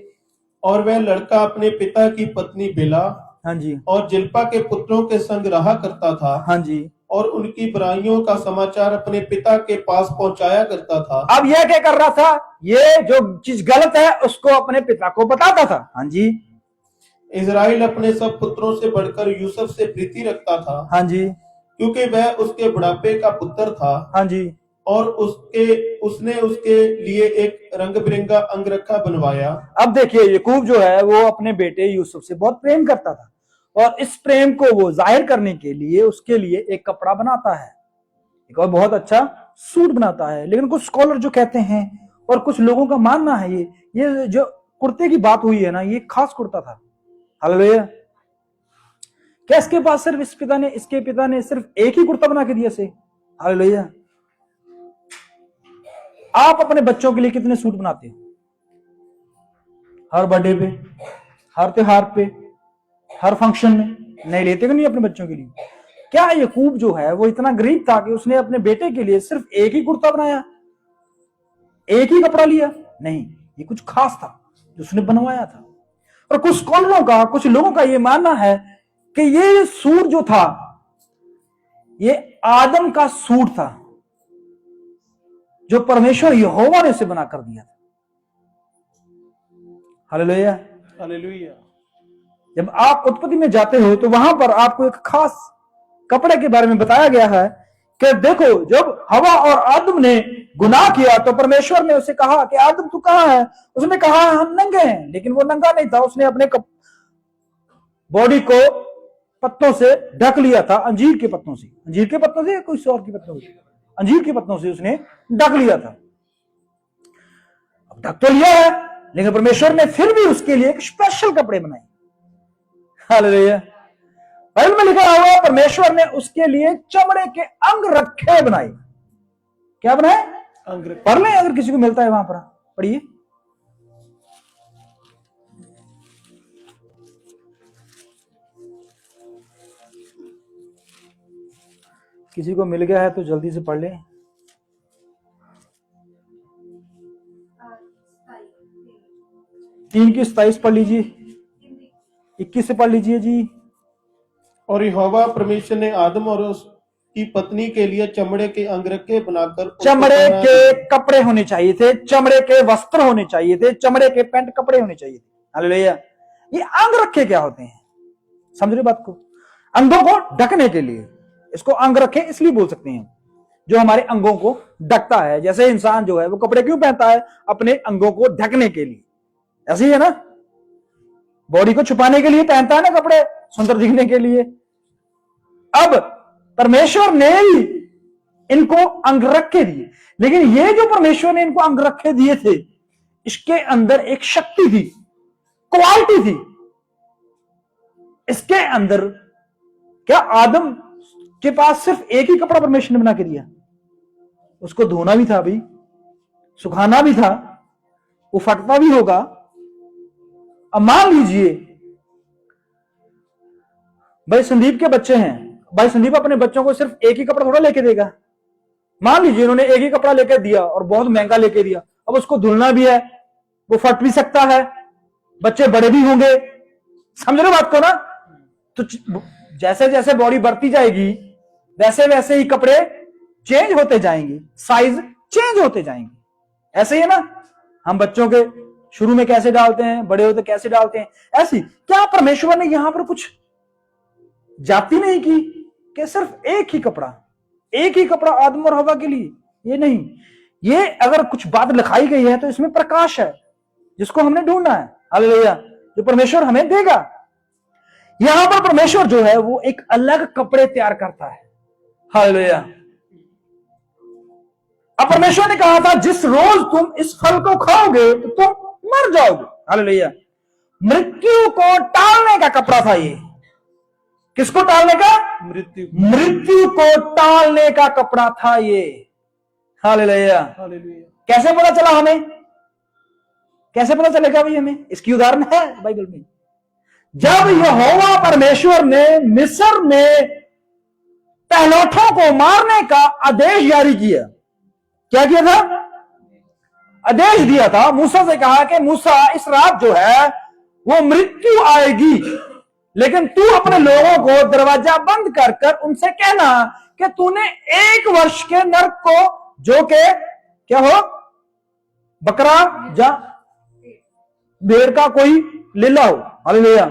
और वह लड़का अपने पिता की पत्नी बिला, हाँ जी, और जिल्पा के पुत्रों के संग रहा करता था। हाँ जी। और उनकी बुराइयों का समाचार अपने पिता के पास पहुंचाया करता था। अब यह क्या कर रहा था? ये जो चीज गलत है उसको अपने पिता को बताता था। हाँ जी। इजराइल अपने सब पुत्रों से बढ़कर यूसुफ से प्रीति रखता था। हाँ जी। क्योंकि वह उसके बुढ़ापे का पुत्र था। हाँ जी। और उसने उसके लिए एक रंग बिरंगा अंगरखा बनवाया। अब देखिए, याकूब जो है वो अपने बेटे यूसुफ से बहुत प्रेम करता था, और इस प्रेम को वो जाहिर करने के लिए उसके लिए एक कपड़ा बनाता है, एक और बहुत अच्छा सूट बनाता है। लेकिन कुछ स्कॉलर जो कहते हैं और कुछ लोगों का मानना है, ये जो कुर्ते की बात हुई है ना, ये खास कुर्ता था। हालेलुया। क्या इसके पास सिर्फ इसके पिता ने सिर्फ एक ही कुर्ता बना के दिया से? हालेलुया। आप अपने बच्चों के लिए कितने सूट बनाते हो? हर बर्थडे पे, हर त्योहार पे, हर फंक्शन में नहीं लेते कि नहीं अपने बच्चों के लिए? क्या याकूब जो है वो इतना गरीब था कि उसने अपने बेटे के लिए सिर्फ एक ही कुर्ता बनाया, एक ही कपड़ा लिया? नहीं, ये कुछ खास था जो उसने बनवाया था। और कुछ स्कॉलरों का, कुछ लोगों का ये मानना है कि ये सूट जो था, ये आदम का सूट था जो परमेश्वर यहोवा ने उसे बना कर दिया था। हालेलुया। हालेलुया। जब आप उत्पत्ति में जाते हो तो वहां पर आपको एक खास कपड़े के बारे में बताया गया है कि देखो, जब हवा और आदम ने गुनाह किया तो परमेश्वर ने उसे कहा कि आदम तू कहां है? उसने कहा हम नंगे हैं। लेकिन वो नंगा नहीं था, उसने अपने बॉडी को पत्तों से ढक लिया था, अंजीर के पत्तों से। अंजीर के पत्तों से या कोई और के पत्तों से? अंजीर के पत्तों से उसने ढक लिया था। अब ढक तो लिया है, लेकिन परमेश्वर ने फिर भी उसके लिए एक स्पेशल कपड़े बनाए। हालेलुया। बाइबल में लिखा हुआ, परमेश्वर ने उसके लिए चमड़े के अंगरखे बनाए। क्या बनाए? अंगरखे। पढ़ लें अगर किसी को मिलता है वहां पर, पढ़िए। किसी को मिल गया है तो जल्दी से पढ़ लें। 3:27 पढ़ लीजिए, 21 से पढ़ लीजिए जी। और यहोवा परमेश्वर ने आदम और उसकी पत्नी के लिए चमड़े के अंगरखे बनाकर चमड़े के कपड़े होने चाहिए थे, चमड़े के वस्त्र होने चाहिए थे, चमड़े के पैंट कपड़े होने चाहिए थे। हालेलुया। ये अंगरखे क्या होते हैं? समझ रहे बात को? अंगों को ढकने के लिए इसको अंगरखे इसलिए बोल सकते हैं, जो हमारे अंगों को ढकता है। जैसे इंसान जो है वो कपड़े क्यों पहनता है? अपने अंगों को ढकने के लिए। ऐसे ही है ना, बॉडी को छुपाने के लिए पहनता है ना कपड़े, सुंदर दिखने के लिए। अब परमेश्वर ने ही इनको अंगरखे दिए, लेकिन ये जो परमेश्वर ने इनको अंगरखे दिए थे, इसके अंदर एक शक्ति थी, क्वालिटी थी। इसके अंदर क्या आदम के पास सिर्फ एक ही कपड़ा परमेश्वर ने बना के दिया? उसको धोना भी था भाई, सुखाना भी था, वो फटता भी होगा। अब मान लीजिए भाई संदीप के बच्चे हैं, भाई संदीप अपने बच्चों को सिर्फ एक ही कपड़ा थोड़ा लेके देगा। मान लीजिए उन्होंने एक ही कपड़ा लेकर दिया और बहुत महंगा लेके दिया, अब उसको धुलना भी है, वो फट भी सकता है, बच्चे बड़े भी होंगे, समझ रहे बात को ना? तो जैसे जैसे बॉडी बढ़ती जाएगी वैसे वैसे ही कपड़े चेंज होते जाएंगे, साइज चेंज होते जाएंगे। ऐसे ही है ना, हम बच्चों के शुरू में कैसे डालते हैं, बड़े होते कैसे डालते हैं, ऐसी क्या परमेश्वर ने यहां पर कुछ जाति नहीं की कि सिर्फ एक ही कपड़ा आदम और हवा के लिए? ये नहीं, ये अगर कुछ बात लिखाई गई है तो इसमें प्रकाश है जिसको हमने ढूंढना है। हालेलुया, जो परमेश्वर हमें देगा। यहां पर परमेश्वर जो है वो एक अलग कपड़े तैयार करता है। हालेलुया। अब परमेश्वर ने कहा था जिस रोज तुम इस फल को खाओगे तो तुम मर जाओगे। हालेलुया। मृत्यु को टालने का कपड़ा था ये। किसको टालने का? मृत्यु को टालने का कपड़ा था ये। हालेलुया। कैसे पता चला हमें? कैसे पता चलेगा भाई हमें? इसकी उदाहरण है बाइबल में। जब यहोवा परमेश्वर ने मिस्र में पहलौठों को मारने का आदेश जारी किया, क्या किया था? आदेश दिया था, मूसा से कहा कि मूसा इस रात जो है वो मृत्यु आएगी, लेकिन तू अपने लोगों को दरवाजा बंद कर कर उनसे कहना कि तूने 1 वर्ष के नर को, जो के क्या हो, बकरा या भेड़ का कोई लीला हो, हालेलुया,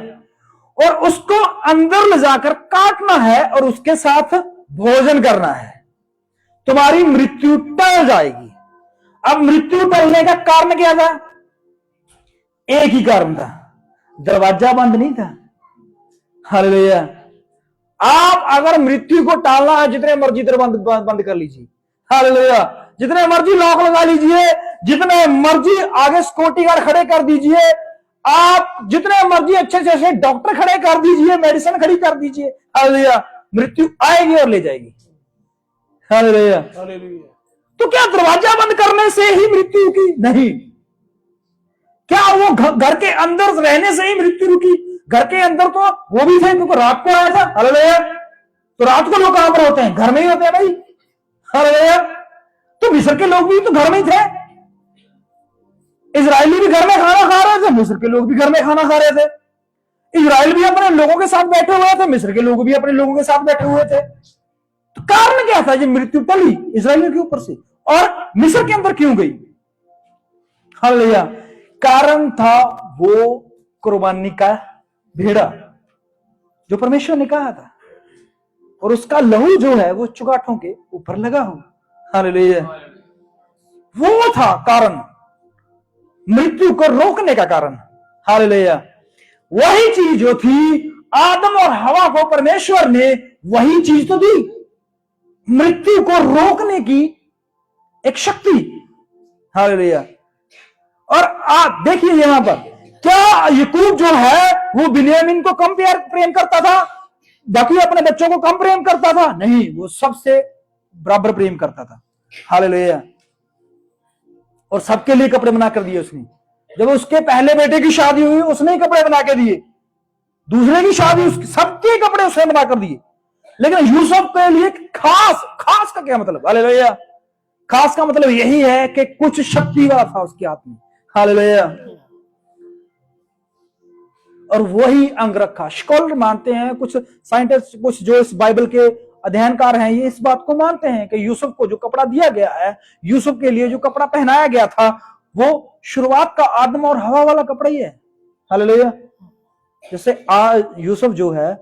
और उसको अंदर ले जाकर काटना है और उसके साथ भोजन करना है, तुम्हारी मृत्यु टल जाएगी। अब मृत्यु टलने का कारण क्या था? एक ही कारण था, दरवाजा बंद नहीं था। हालेलुया। आप अगर मृत्यु को टालना है, जितने मर्जी दरवाजा बंद कर लीजिए। हालेलुया। जितने मर्जी लॉक लगा लीजिए, जितने मर्जी आगे सिक्योरिटी गार्ड खड़े कर दीजिए, आप जितने मर्जी अच्छे से अच्छे डॉक्टर खड़े कर दीजिए, मेडिसिन खड़ी कर दीजिए, हालेलुया, मृत्यु आएगी और ले जाएगी। हालेलुया। तो क्या दरवाजा बंद करने से ही मृत्यु रुकी? नहीं। क्या वो घर के अंदर रहने से ही मृत्यु रुकी? घर के अंदर तो वो भी थे, क्योंकि रात को आया था। हालेलुया। तो रात को लोग कहां पर होते हैं? घर में ही होते हैं भाई। हालेलुया। तो मिस्र के लोग भी तो घर में ही थे, इजरायली भी घर में खाना खा रहे थे, मिस्र के लोग भी घर में खाना खा रहे थे। इजराइल भी अपने लोगों के साथ बैठे हुए थे, मिस्र के लोग भी अपने लोगों के साथ बैठे हुए थे। तो कारण क्या था? ये मृत्यु टली इजराइलियों के ऊपर से, और मिस्र के अंदर क्यों गई? हालेलुया। कारण था वो कुर्बानी का भेड़ा जो परमेश्वर ने कहा था, और उसका लहू जो है वो चुगाठों के ऊपर लगा हो। हालेलुया। वो था कारण, मृत्यु को रोकने का कारण। हालेलुया। वही चीज जो थी आदम और हवा को परमेश्वर ने वही चीज तो दी, मृत्यु को रोकने की एक शक्ति। हालेलुया। और आप देखिए यहां पर, क्या याकूब जो है वो बिन्यामीन को कम प्रेम करता था, बाकी अपने बच्चों को कम प्रेम करता था? नहीं, वो सबसे बराबर प्रेम करता था। हालेलुया। और सबके लिए कपड़े बना कर दिए उसने। जब उसके पहले बेटे की शादी हुई उसने ही कपड़े बना के दिए, दूसरे की शादी सबके कपड़े उसने बना कर दिए, लेकिन यूसुफ के लिए खास का क्या मतलब? हालेलुया। खास का मतलब यही है कि कुछ शक्ति वाला था उसके हाथ में। हालेलुया। और वही अंग रखा। स्कॉलर मानते हैं, कुछ साइंटिस्ट, कुछ जो इस बाइबल के अध्ययनकार हैं, ये इस बात को मानते हैं कि यूसुफ को जो कपड़ा दिया गया है, यूसुफ के लिए जो कपड़ा पहनाया गया था, वो शुरुआत का आदम और हवा वाला कपड़ा ही है। हालेलुया। जैसे यूसुफ जो है,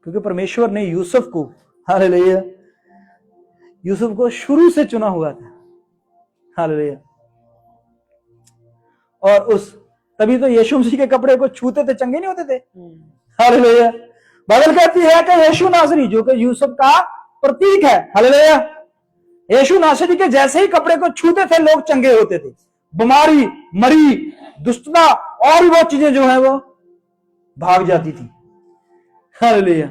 क्योंकि परमेश्वर ने यूसुफ को, हालेलुया, यूसुफ को शुरू से चुना हुआ था। हालेलुया। और तभी तो यीशु मसीह के कपड़े को छूते थे, चंगे नहीं होते थे। हालेलुया। बाइबल कहती है कि यीशु नासरी जो कि यूसुफ का प्रतीक है, हालेलुया, यीशु नासरी के जैसे ही कपड़े को छूते थे लोग चंगे होते थे। बीमारी, मरी, दुष्टता और भी बहुत चीजें जो है वो भाग जाती थी। हालेलुया।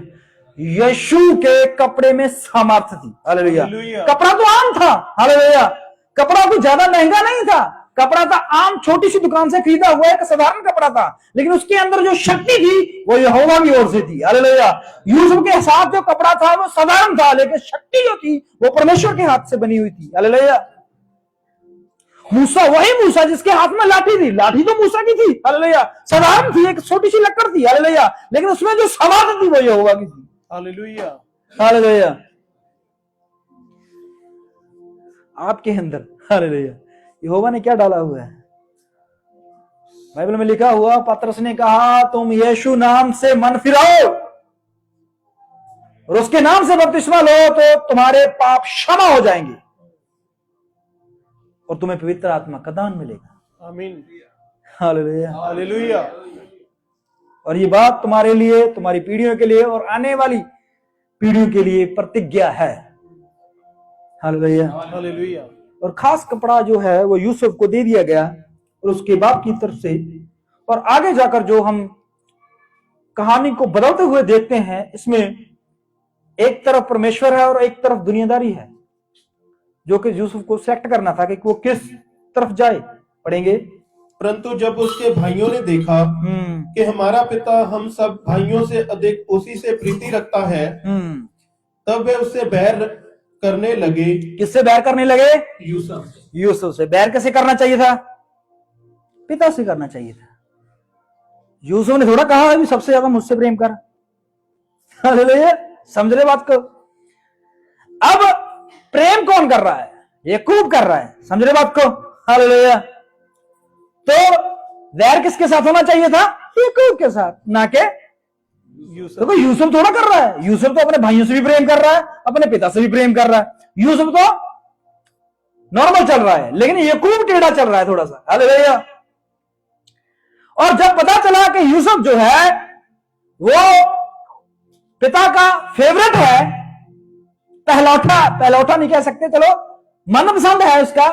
यीशु के कपड़े में सामर्थ्य थी। हालेलुया। हालेलुया। कपड़ा तो आम था। हालेलुया। कपड़ा कोई ज्यादा महंगा नहीं था, कपड़ा था आम छोटी सी दुकान से खरीदा हुआ एक साधारण कपड़ा था, लेकिन उसके अंदर जो शक्ति थी वो यहोवा की ओर से थी। हालेलुया। यूसुफ के साथ जो कपड़ा था वो साधारण था, लेकिन शक्ति जो थी वो परमेश्वर के हाथ से बनी हुई थी। हालेलुया। मूसा, वही मूसा जिसके हाथ में लाठी थी, लाठी तो मूसा की थी। हालेलुया। साधारण थी, एक छोटी सी लकड़ थी। हालेलुया। लेकिन उसमें जो सामर्थ्य थी वो यहोवा की थी। हालेलुया। हालेलुया। आपके अंदर, हालेलुया, यहोवा ने क्या डाला हुआ है? बाइबल में लिखा हुआ, पतरस ने कहा तुम यीशु नाम से मन फिराओ और उसके नाम से बपतिस्मा लो तो तुम्हारे पाप क्षमा हो जाएंगे और तुम्हें पवित्र आत्मा का दान मिलेगा। आमीन। हालेलुया। हालेलुया। और ये बात तुम्हारे लिए, तुम्हारी पीढ़ियों के लिए और आने वाली पीढ़ियों के लिए प्रतिज्ञा है। हालेलुया। हालेलुया। और खास कपड़ा जो है वो यूसुफ को दे दिया गया और उसके बाप की तरफ से। और आगे जाकर जो हम कहानी को बदलते हुए देखते हैं, इसमें एक तरफ परमेश्वर है और एक तरफ दुनियादारी है, जो कि यूसुफ को सेलेक्ट करना था कि वो किस तरफ जाए। पढ़ेंगे। परंतु जब उसके भाइयों ने देखा कि हमारा पिता हम सब भाइयों से अधिक उसी से प्रीति रखता है, तब वे उससे बैर करने लगे। किससे बैर करने लगे? यूसुफ। यूसुफ से। बैर कैसे करना चाहिए था? पिता से करना चाहिए था। यूसुफ ने थोड़ा कहा अभी सबसे ज्यादा मुझसे प्रेम कर। हालेलुया। समझ रहे बात को? अब प्रेम कौन कर रहा है? याकूब कर रहा है। समझ रहे बात को? हालेलुया। तो वैर किसके साथ होना चाहिए था? याकूब के साथ, ना के यूसुफ। देखो यूसुफ थोड़ा कर रहा है, यूसुफ तो अपने भाइयों से भी प्रेम कर रहा है, अपने पिता से भी प्रेम कर रहा है। यूसुफ तो नॉर्मल चल रहा है, लेकिन याकूब टेढ़ा चल रहा है थोड़ा सा। हालेलुया। और जब पता चला कि यूसुफ जो है वो पिता का फेवरेट है, पहलौठा नहीं कह सकते, चलो मनपसंद है उसका,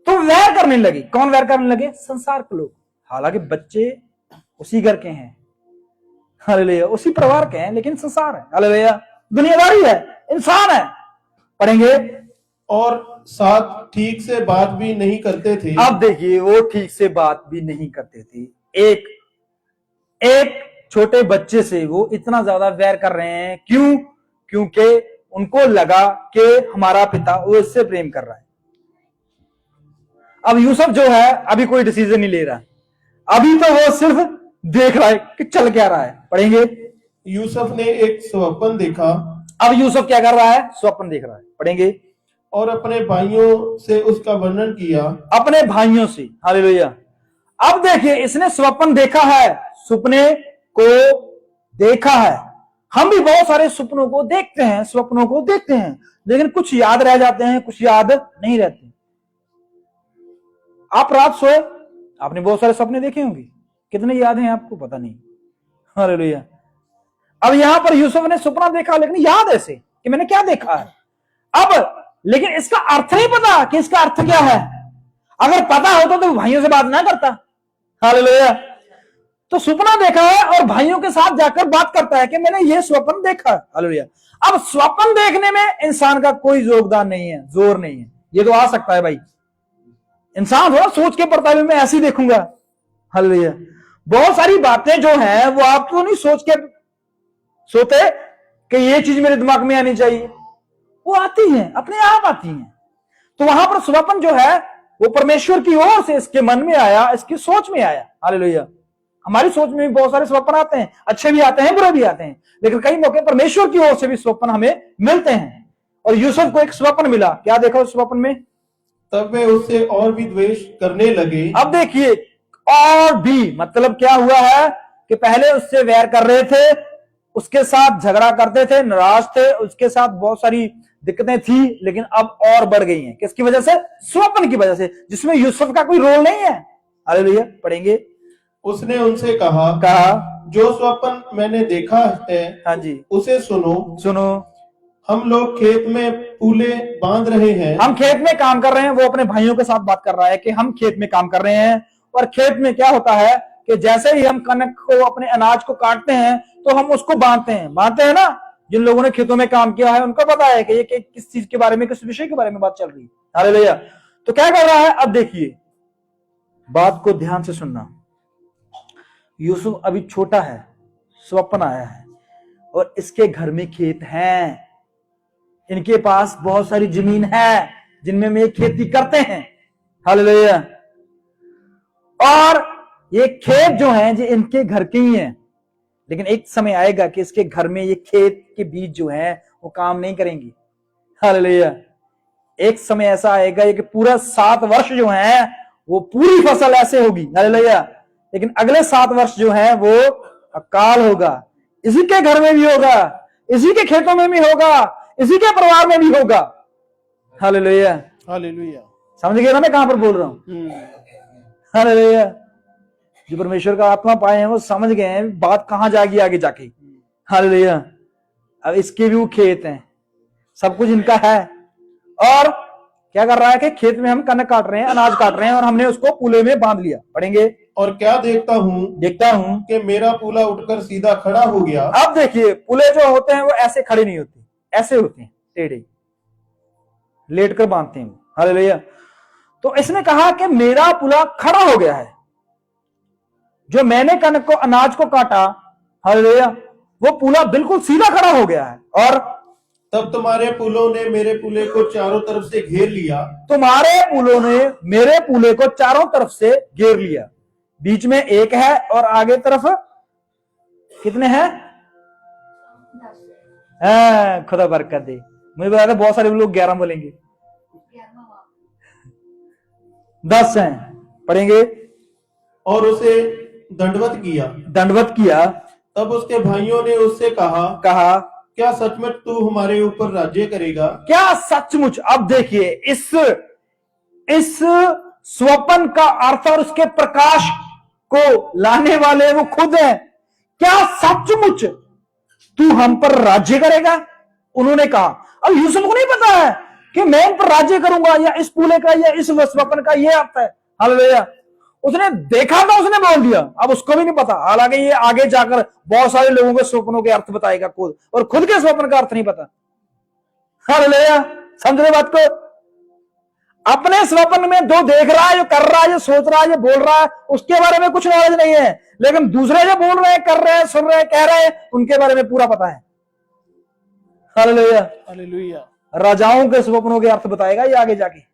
तो वैर करने लगे। कौन वैर करने लगे? संसार के लोग। हालांकि बच्चे उसी घर के हैं, हालेलुया, उसी परिवार के हैं, लेकिन संसार है। हालेलुया। दुनियादारी है, इंसान है। पढ़ेंगे। और साथ ठीक से बात भी नहीं करते थे। अब देखिए, वो ठीक से बात भी नहीं करते थे। एक छोटे बच्चे से वो इतना ज्यादा वैर कर रहे हैं। क्यों? क्योंकि उनको लगा कि हमारा पिता वो इससे प्रेम कर रहा है। अब यूसुफ जो है अभी कोई डिसीजन नहीं ले रहा, अभी तो वो सिर्फ देख रहा है कि चल क्या रहा है। पढ़ेंगे। यूसुफ ने एक स्वप्न देखा। अब यूसुफ क्या कर रहा है? स्वप्न देख रहा है। पढ़ेंगे। और अपने भाइयों से उसका वर्णन किया। अपने भाइयों से। हालेलुया। अब देखिए, इसने स्वप्न देखा है, सपने को देखा है। हम भी बहुत सारे सपनों को देखते हैं, स्वप्नों को देखते हैं, लेकिन कुछ याद रह जाते हैं, कुछ याद नहीं रहते। आप रात सोए, आपने बहुत सारे सपने देखे होंगे, कितने याद हैं आपको पता नहीं। हालेलुया। अब यहां पर यूसुफ ने सपना देखा, लेकिन याद ऐसे कि मैंने क्या देखा है। अब लेकिन इसका अर्थ नहीं पता कि इसका अर्थ क्या है। अगर पता होता तो भाइयों से बात ना करता। हालेलुया। तो सपना देखा है और भाइयों के साथ जाकर बात करता है कि मैंने ये स्वप्न देखा। हालेलुया। अब स्वप्न देखने में इंसान का कोई योगदान नहीं है, जोर नहीं है। ये तो आ सकता है भाई, इंसान थोड़ा सोच के पड़ता है मैं ऐसे ही देखूंगा। हालेलुया। बहुत सारी बातें जो हैं वो आप तो नहीं सोच के सोते कि ये चीज मेरे दिमाग में आनी चाहिए, वो आती है, अपने आप आती है। तो वहां पर स्वप्न जो है वो परमेश्वर की ओर से इसके मन में आया, इसकी सोच में आया। हालेलुया। हमारी सोच में भी बहुत सारे स्वप्न आते हैं, अच्छे भी आते हैं, बुरे भी आते हैं, लेकिन कई मौके परमेश्वर की ओर से भी स्वप्न हमें मिलते हैं। और यूसुफ को एक स्वप्न मिला। क्या देखा उस स्वप्न में? तब वे उससे और भी द्वेष करने लगे। अब देखिए, और भी मतलब क्या हुआ है कि पहले उससे वैर कर रहे थे, उसके साथ झगड़ा करते थे, नाराज थे, उसके साथ बहुत सारी दिक्कतें थी, लेकिन अब और बढ़ गई हैं। किसकी वजह से? स्वप्न की वजह से, जिसमें यूसुफ का कोई रोल नहीं है। हालेलुया। पढ़ेंगे। उसने उनसे कहा जो स्वप्न मैंने देखा है, हाँ जी, उसे सुनो। हम लोग खेत में पूले बांध रहे हैं। हम खेत में काम कर रहे हैं। वो अपने भाइयों के साथ बात कर रहा है कि हम खेत में काम कर रहे हैं। और खेत में क्या होता है? कि जैसे ही हम कनक को, अपने अनाज को काटते हैं तो हम उसको बांधते हैं ना। जिन लोगों ने खेतों में काम किया है उनको पता है कि ये किस चीज के बारे में, किस विषय के बारे में बात चल रही है। हालेलुया। तो क्या कर रहा है, अब देखिए, बात को ध्यान से सुनना। यूसुफ अभी छोटा है, स्वप्न आया है और इसके घर में खेत हैं, इनके पास बहुत सारी जमीन है जिनमें में खेती करते हैं। हालेलुया। और ये खेत जो हैं ये इनके घर के ही हैं, लेकिन एक समय आएगा कि इसके घर में ये खेत के बीज जो हैं वो काम नहीं करेंगे। हालेलुया। एक समय ऐसा आएगा कि पूरा 7 वर्ष जो है वो पूरी फसल ऐसे होगी। हालेलुया। लेकिन अगले 7 वर्ष जो है वो अकाल होगा, इसी के घर में भी होगा, इसी के खेतों में भी होगा, इसी के परिवार में भी होगा। हालेलुया। हालेलुया। समझ गए ना मैं कहां पर बोल रहा हूं? हालेलुया। जो परमेश्वर का आत्मा पाए हैं वो समझ गए हैं बात कहां जाएगी आगे जाके। हालेलुया। अब इसके भी वो खेत हैं, सब कुछ इनका है। और क्या कर रहा है कि खेत में हम कनक काट रहे हैं, अनाज काट रहे हैं और हमने उसको पूले में बांध लिया। पढ़ेंगे। और क्या देखता हूं कि मेरा पूला उठकर सीधा खड़ा हो गया। अब देखिए, पुले जो होते हैं वो ऐसे खड़े नहीं होते, ऐसे होते हैं, टेढ़े, लेट कर बांधते हैं। हालेलुया। तो इसने कहा कि मेरा पुला खड़ा हो गया है, जो मैंने कनक को, अनाज को काटा, हालेलुया, वो पुला बिल्कुल सीधा खड़ा हो गया है। और तब तुम्हारे पुलों ने मेरे पुले को चारों तरफ से घेर लिया। तुम्हारे पुलों ने मेरे पुले को चारों तरफ से घेर लिया। बीच में एक है और आगे तरफ कितने हैं? खुदा बरकत दे। मुझे बता था बहुत सारे लोग 11 बोलेंगे, 10 हैं। पढ़ेंगे। और उसे दंडवत किया। तब उसके भाइयों ने उससे कहा क्या सचमुच तू हमारे ऊपर राज्य करेगा? क्या सचमुच? अब देखिए, इस स्वप्न का अर्थ और उसके प्रकाश को लाने वाले वो खुद हैं। क्या सचमुच तू हम पर राज्य करेगा? उन्होंने कहा। अब यूसुफ को नहीं पता है कि मैं इन पर राज्य करूंगा, या इस पूले का या इस स्वप्न का ये अर्थ है। हालेलुया। उसने देखा था, उसने बोल दिया, अब उसको भी नहीं पता। हालांकि ये आगे जाकर बहुत सारे लोगों के स्वप्नों के अर्थ बताएगा खुद, और खुद के स्वप्न का अर्थ नहीं पता। हालेलुया। समझ रहे बात को? अपने स्वप्न में जो देख रहा है, जो कर रहा है, जो सोच रहा है, जो बोल रहा है, उसके बारे में कुछ नॉलेज नहीं है, लेकिन दूसरे जो बोल रहे हैं, कर रहे हैं, सुन रहे हैं, कह रहे हैं, उनके बारे में पूरा पता है। हालेलुया। हालेलुया। राजाओं के स्वप्नों के अर्थ बताएगा ये आगे जाके।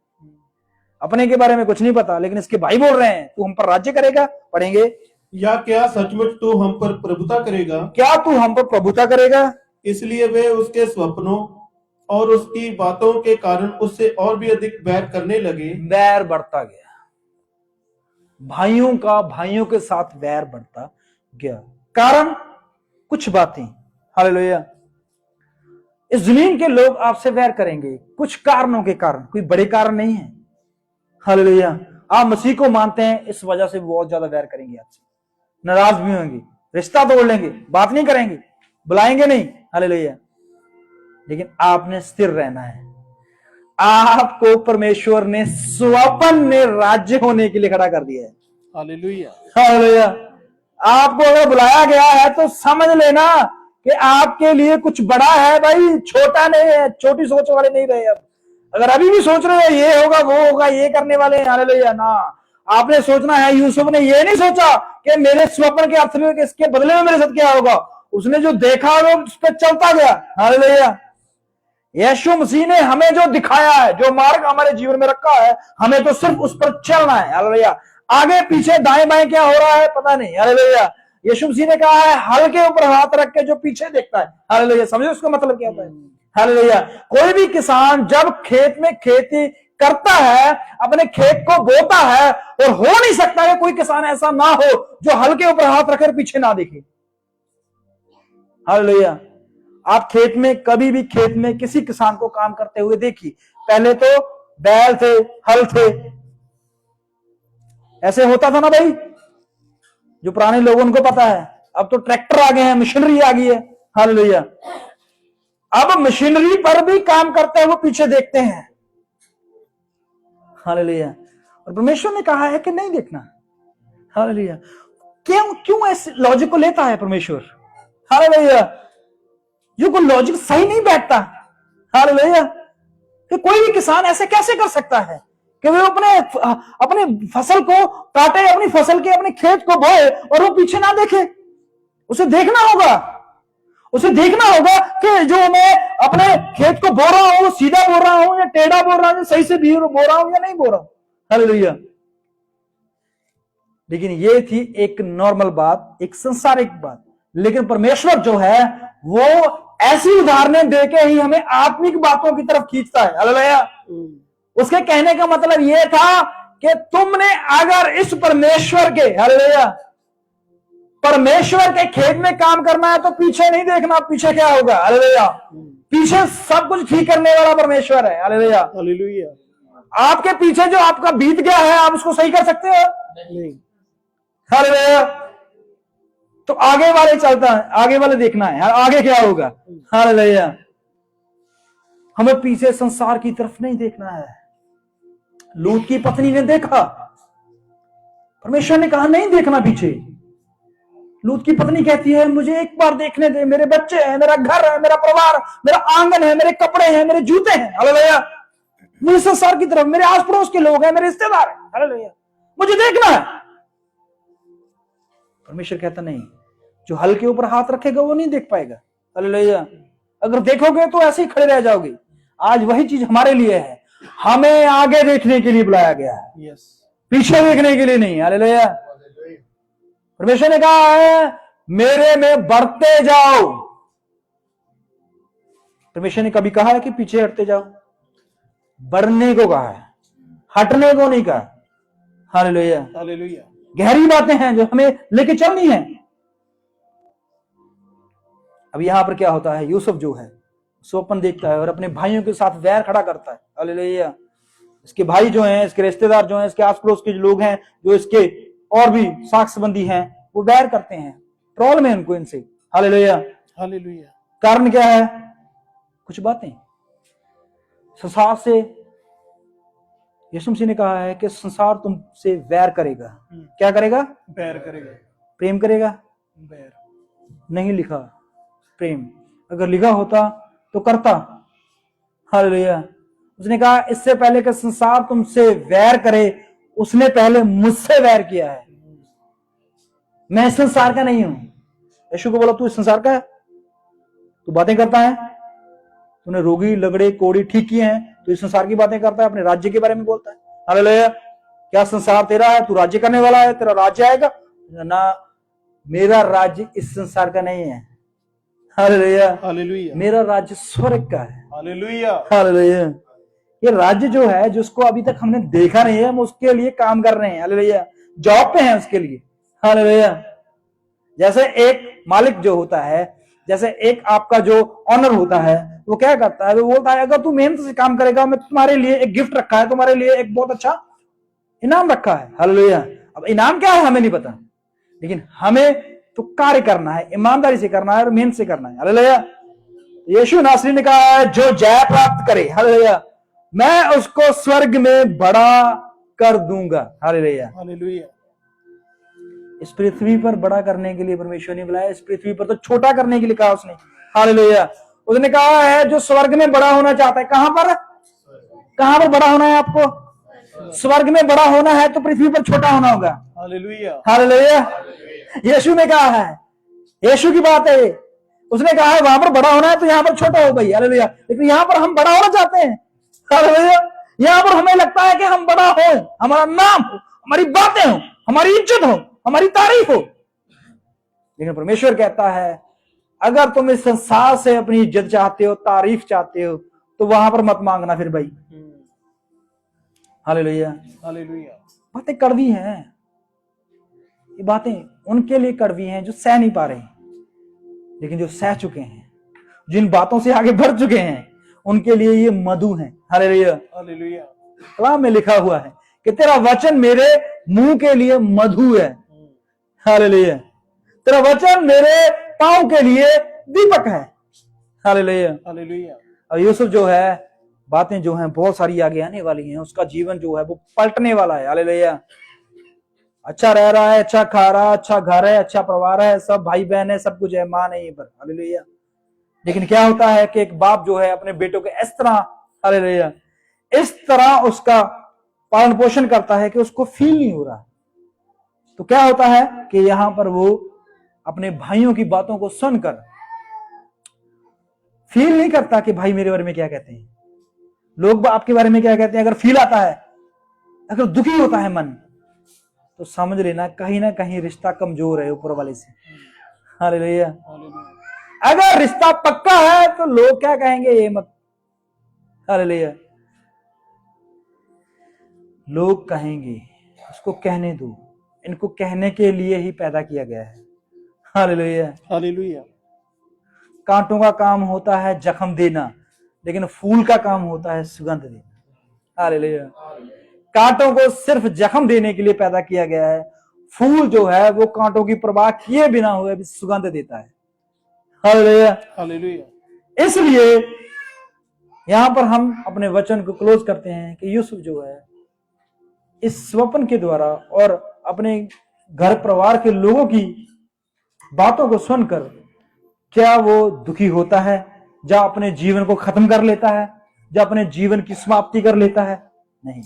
अपने के बारे में कुछ नहीं पता, लेकिन इसके भाई बोल रहे हैं तू हम पर राज्य करेगा। पढ़ेंगे। या क्या सचमुच तू हम पर प्रभुता करेगा? क्या तू हम पर प्रभुता करेगा? इसलिए वे उसके स्वप्नों और उसकी बातों के कारण उससे और भी अधिक बैर करने लगे। बैर बढ़ता गया, भाइयों के साथ बैर बढ़ता गया। कारण कुछ बातें। हालेलुया। इस जमीन के लोग आपसे बैर करेंगे कुछ कारणों के कारण, कोई बड़े कारण नहीं है। हालेलुया। आप मसीह को मानते हैं, इस वजह से बहुत ज्यादा बैर करेंगे आपसे, नाराज भी होंगे, रिश्ता तोड़ लेंगे, बात नहीं करेंगे, बुलाएंगे नहीं। हालेलुया। लेकिन आपने स्थिर रहना है। आपको परमेश्वर ने स्वप्न में राज्य होने के लिए खड़ा कर दिया है। हालेलुया। हालेलुया। आपको अगर बुलाया गया है तो समझ लेना कि आपके लिए कुछ बड़ा है भाई, छोटा नहीं है, छोटी सोच वाले नहीं रहे। अब अगर अभी भी सोच रहे हो ये होगा वो होगा, ये करने वाले हैं, हालेलुया, ना, आपने सोचना है। यूसुफ ने ये नहीं सोचा कि मेरे स्वप्न के अर्थ में इसके बदले में मेरे साथ क्या होगा। उसने जो देखा वो उस पर चलता गया। हालेलुया। यीशु मसीह ने हमें जो दिखाया है, जो मार्ग हमारे जीवन में रखा है, हमें तो सिर्फ उस पर चलना है। हालेलुया। आगे पीछे दाएं बाएं क्या हो रहा है पता नहीं। हालेलुया। यीशु मसीह ने कहा है हल के ऊपर हाथ रख के जो पीछे देखता है। हालेलुया। समझे उसका मतलब क्या होता है? हालेलुया। कोई भी किसान जब खेत में खेती करता है, अपने खेत को बोता है, और हो नहीं सकता कि कोई किसान ऐसा ना हो जो हल के ऊपर हाथ रखकर पीछे ना देखे। हालेलुया। आप खेत में, कभी भी खेत में किसी किसान को काम करते हुए देखिए, पहले तो बैल थे, हल थे, ऐसे होता था ना भाई, जो पुराने लोगों उनको पता है। अब तो ट्रैक्टर आ गए हैं, मशीनरी आ गई है। हालेलुया। अब मशीनरी पर भी काम करते हुए पीछे देखते हैं। हालेलुया। और परमेश्वर ने कहा है कि नहीं देखना। हालेलुया। क्यों क्यों ऐसे लॉजिक को लेता है परमेश्वर? हालेलुया। जो कोई लॉजिक सही नहीं बैठता। हालेलुया। कि कोई भी किसान ऐसे कैसे कर सकता है कि वो अपने फसल को काटे, अपनी फसल के अपने खेत को बोए और वो पीछे ना देखे? उसे देखना होगा, उसे देखना होगा कि जो मैं अपने खेत को बो रहा हूं सीधा बो रहा हूं या टेढ़ा बो रहा हूं, सही से भी बो रहा हूं या नहीं बो रहा हूं। हालेलुया। लेकिन ये थी एक नॉर्मल बात, एक संसारिक बात। लेकिन परमेश्वर जो है वो ऐसी उदाहरणें देके ही हमें आत्मिक बातों की तरफ खींचता है। हालेलुया। उसके कहने का मतलब यह था कि तुमने अगर इस परमेश्वर के, हालेलुया, परमेश्वर के खेत में काम करना है तो पीछे नहीं देखना, पीछे क्या होगा। हालेलुया। पीछे सब कुछ ठीक करने वाला परमेश्वर है। हालेलुया। हालेलुया। आपके पीछे जो आपका बीत गया है, आप उसको सही कर सकते हो? नहीं। हालेलुया। तो आगे वाले चलता है, आगे वाले देखना है, आगे क्या होगा। हालेलुया। हमें पीछे संसार की तरफ नहीं देखना है। लूत की पत्नी ने देखा, परमेश्वर ने कहा नहीं देखना पीछे। लूत की पत्नी कहती है मुझे एक बार देखने दे, मेरे बच्चे हैं, मेरा घर है, मेरा परिवार, मेरा आंगन है, मेरे कपड़े हैं, मेरे जूते हैं। हालेलुया। मुझे संसार की तरफ, मेरे आस पड़ोस के लोग हैं, मेरे रिश्तेदार हैं। हालेलुया। मुझे देखना है। परमेश्वर कहता नहीं, जो हल के ऊपर हाथ रखेगा वो नहीं देख पाएगा। हालेलुया। अगर देखोगे तो ऐसे ही खड़े रह जाओगे। आज वही चीज हमारे लिए है, हमें आगे देखने के लिए बुलाया गया है, पीछे देखने के लिए नहीं। हालेलुया। परमेश्वर ने कहा है मेरे में बढ़ते जाओ। परमेश्वर ने कभी कहा है कि पीछे हटते जाओ? बढ़ने को कहा है, हटने को नहीं कहा। हालेलुया। हालेलुया। गहरी बातें हैं जो हमें लेके चलनी है। अब यहां पर क्या होता है, यूसुफ जो है स्वप्न देखता है और अपने भाइयों के साथ वैर खड़ा करता है। हालेलुया। इसके भाई जो हैं, इसके रिश्तेदार जो हैं, इसके आस पड़ोस के लोग हैं, जो इसके और भी साख संबंधी हैं, वो वैर करते हैं, ट्रोल में उनको इनसे। हालेलुया। हालेलुया। कारण क्या है? कुछ बातें संसार से। यीशु मसीह ने कहा है कि संसार तुमसे वैर करेगा। क्या करेगा? बैर करेगा। प्रेम करेगा? बैर नहीं लिखा प्रेम। अगर लिखा होता तो करता। हालेलुया। उसने कहा इससे पहले कि संसार तुमसे वैर करे, उसने पहले मुझसे वैर किया है। मैं इस संसार का नहीं हूं। यीशु को बोला तू इस संसार का है, तू बातें करता है, तूने रोगी लगड़े कोड़ी ठीक किए हैं, तो इस संसार की बातें करता है, अपने राज्य के बारे में बोलता है। हालेलुया। क्या संसार तेरा है? तू राज्य करने वाला है, तेरा राज्य आएगा ना? मेरा राज्य इस संसार का नहीं है। हालेलुया। हालेलुया। मेरा राज्य स्वर्ग का है। हालेलुया। हालेलुया। ये राज्य जो है, जिसको अभी तक हमने देखा नहीं है, हम उसके लिए काम कर रहे हैं। हालेलुया। जॉब पे हैं उसके लिए। हालेलुया। जैसे एक मालिक जो होता है, जैसे एक आपका जो ऑनर होता है, वो क्या करता है, वो बोलता है अगर तू मेहनत से काम करेगा, मैं तुम्हारे लिए एक गिफ्ट रखा है, तुम्हारे लिए एक बहुत अच्छा इनाम रखा है। हालेलुया। अब इनाम क्या है हमें नहीं पता, लेकिन हमें तो कार्य करना है, ईमानदारी से करना है और मेहनत से करना है। हालेलुया। यीशु नासरी ने कहा है जो जय प्राप्त करे, हालेलुया, मैं उसको स्वर्ग में बड़ा कर दूंगा। हालेलुया। हालेलुया। इस पृथ्वी पर बड़ा करने के लिए परमेश्वर ने बुलाया, इस पृथ्वी पर तो छोटा करने के लिए कहा उसने। हालेलुया। उसने कहा है जो स्वर्ग में बड़ा होना चाहता है, कहां पर बड़ा होना है आपको? स्वर्ग में बड़ा होना है तो पृथ्वी पर छोटा होना होगा। हालेलुया। हालेलुया। यीशु ने कहा है, यीशु की बात है, उसने कहा है वहां पर बड़ा होना है तो यहाँ पर छोटा हो भाई। हालेलुया। लेकिन यहाँ पर हम बड़ा होना चाहते हैं। हालेलुया। यहाँ पर हमें लगता है कि हम बड़ा हो, हमारा नाम हो, हमारी बातें हो, हमारी इज्जत हो, हमारी तारीफ हो। लेकिन परमेश्वर कहता है अगर तुम इस संसार से अपनी इज्जत चाहते हो, तारीफ चाहते हो, तो वहां पर मत मांगना फिर भाई। हालेलुया। हालेलुया। बातें कड़वी हैं, ये बातें उनके लिए कड़वी हैं जो सह नहीं पा रहे, लेकिन जो सह चुके हैं, जिन बातों से आगे बढ़ चुके हैं, उनके लिए ये मधु है। हालेलुया। हालेलुया। कलाम में लिखा हुआ है कि तेरा वचन मेरे मुंह के लिए मधु है। हालेलुया। तेरा वचन मेरे पांव के लिए दीपक है। हालेलुया। हालेलुया। और यूसुफ जो है, बातें जो हैं बहुत सारी आगे आने वाली हैं, उसका जीवन जो है वो पलटने वाला है। हालेलुया। अच्छा रह रहा है, अच्छा खा रहा है, अच्छा घर है, अच्छा परिवार है, सब भाई बहन है, सब कुछ है, मां नहीं पर, हालेलुया। लेकिन क्या होता है कि एक बाप जो है अपने बेटों के इस तरह, हालेलुया, इस तरह उसका पालन पोषण करता है कि उसको फील नहीं हो रहा। तो क्या होता है कि यहां पर वो अपने भाइयों की बातों को सुनकर फील नहीं करता कि भाई मेरे बारे में क्या कहते हैं, लोग आपके बारे में क्या कहते हैं। अगर फील आता है, अगर दुखी होता है मन, तो समझ लेना कहीं ना कहीं रिश्ता कमजोर है ऊपर वाले से, हालेलुया। अगर रिश्ता पक्का है तो लोग क्या कहेंगे ये मत, हालेलुया, लोग कहेंगे उसको कहने दो, इनको कहने के लिए ही पैदा किया गया है, हालेलुया। हालेलुया। कांटों का काम होता है जख्म देना, लेकिन फूल का काम होता है सुगंध देना, हालेलुया। कांटों को सिर्फ जख्म देने के लिए पैदा किया गया है, फूल जो है वो कांटों की परवाह किए बिना हुए भी सुगंध देता है, हालेलुया। हालेलुया। इसलिए यहां पर हम अपने वचन को क्लोज करते हैं कि यूसुफ जो है इस स्वप्न के द्वारा और अपने घर परिवार के लोगों की बातों को सुनकर क्या वो दुखी होता है, या अपने जीवन को खत्म कर लेता है, या अपने जीवन की समाप्ति कर लेता है? नहीं।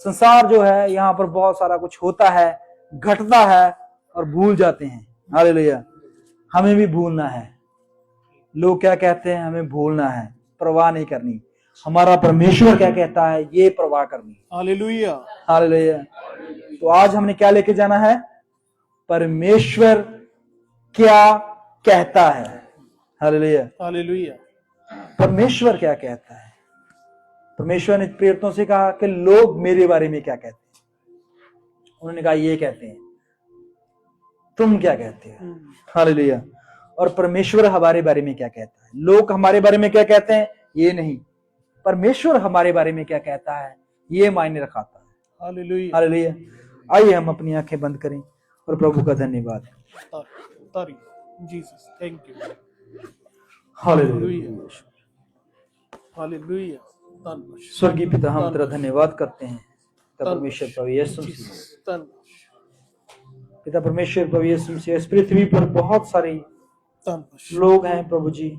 संसार जो है यहां पर बहुत सारा कुछ होता है, घटता है और भूल जाते हैं, हालेलुया। हमें भी भूलना है, लोग क्या कहते हैं हमें भूलना है, परवाह नहीं करनी। हमारा परमेश्वर क्या कहता है ये परवाह करनी, हालेलुया। हालेलुया। तो आज हमने क्या लेके जाना है? परमेश्वर क्या कहता है, हालेलुया। हालेलुया। परमेश्वर क्या कहता है? परमेश्वर ने प्रेरितों से कहा कि लोग मेरे बारे में क्या कहते हैं। उन्होंने कहा ये कहते हैं, तुम क्या कहते हो, हालेलुया। और परमेश्वर हमारे बारे में क्या कहता है? लोग हमारे बारे में क्या कहते हैं ये नहीं, परमेश्वर हमारे बारे में क्या कहता है ये मायने रखाता है, हालेलुया। हालेलुया। आइए हम अपनी आंखें बंद करें और प्रभु का धन्यवाद, Jesus, thank you. Hallelujah. Hallelujah. स्वर्गीय पिता, हम तेरा धन्यवाद करते हैं पिता परमेश्वर प्रभु यीशु मसीह। पिता परमेश्वर प्रभु यीशु मसीह, इस पृथ्वी पर बहुत सारे लोग हैं प्रभु जी,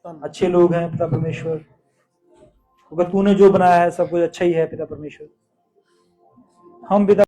अच्छे लोग हैं पिता परमेश्वर, क्योंकि तूने जो बनाया है सब कुछ अच्छा ही है पिता परमेश्वर। हम पिता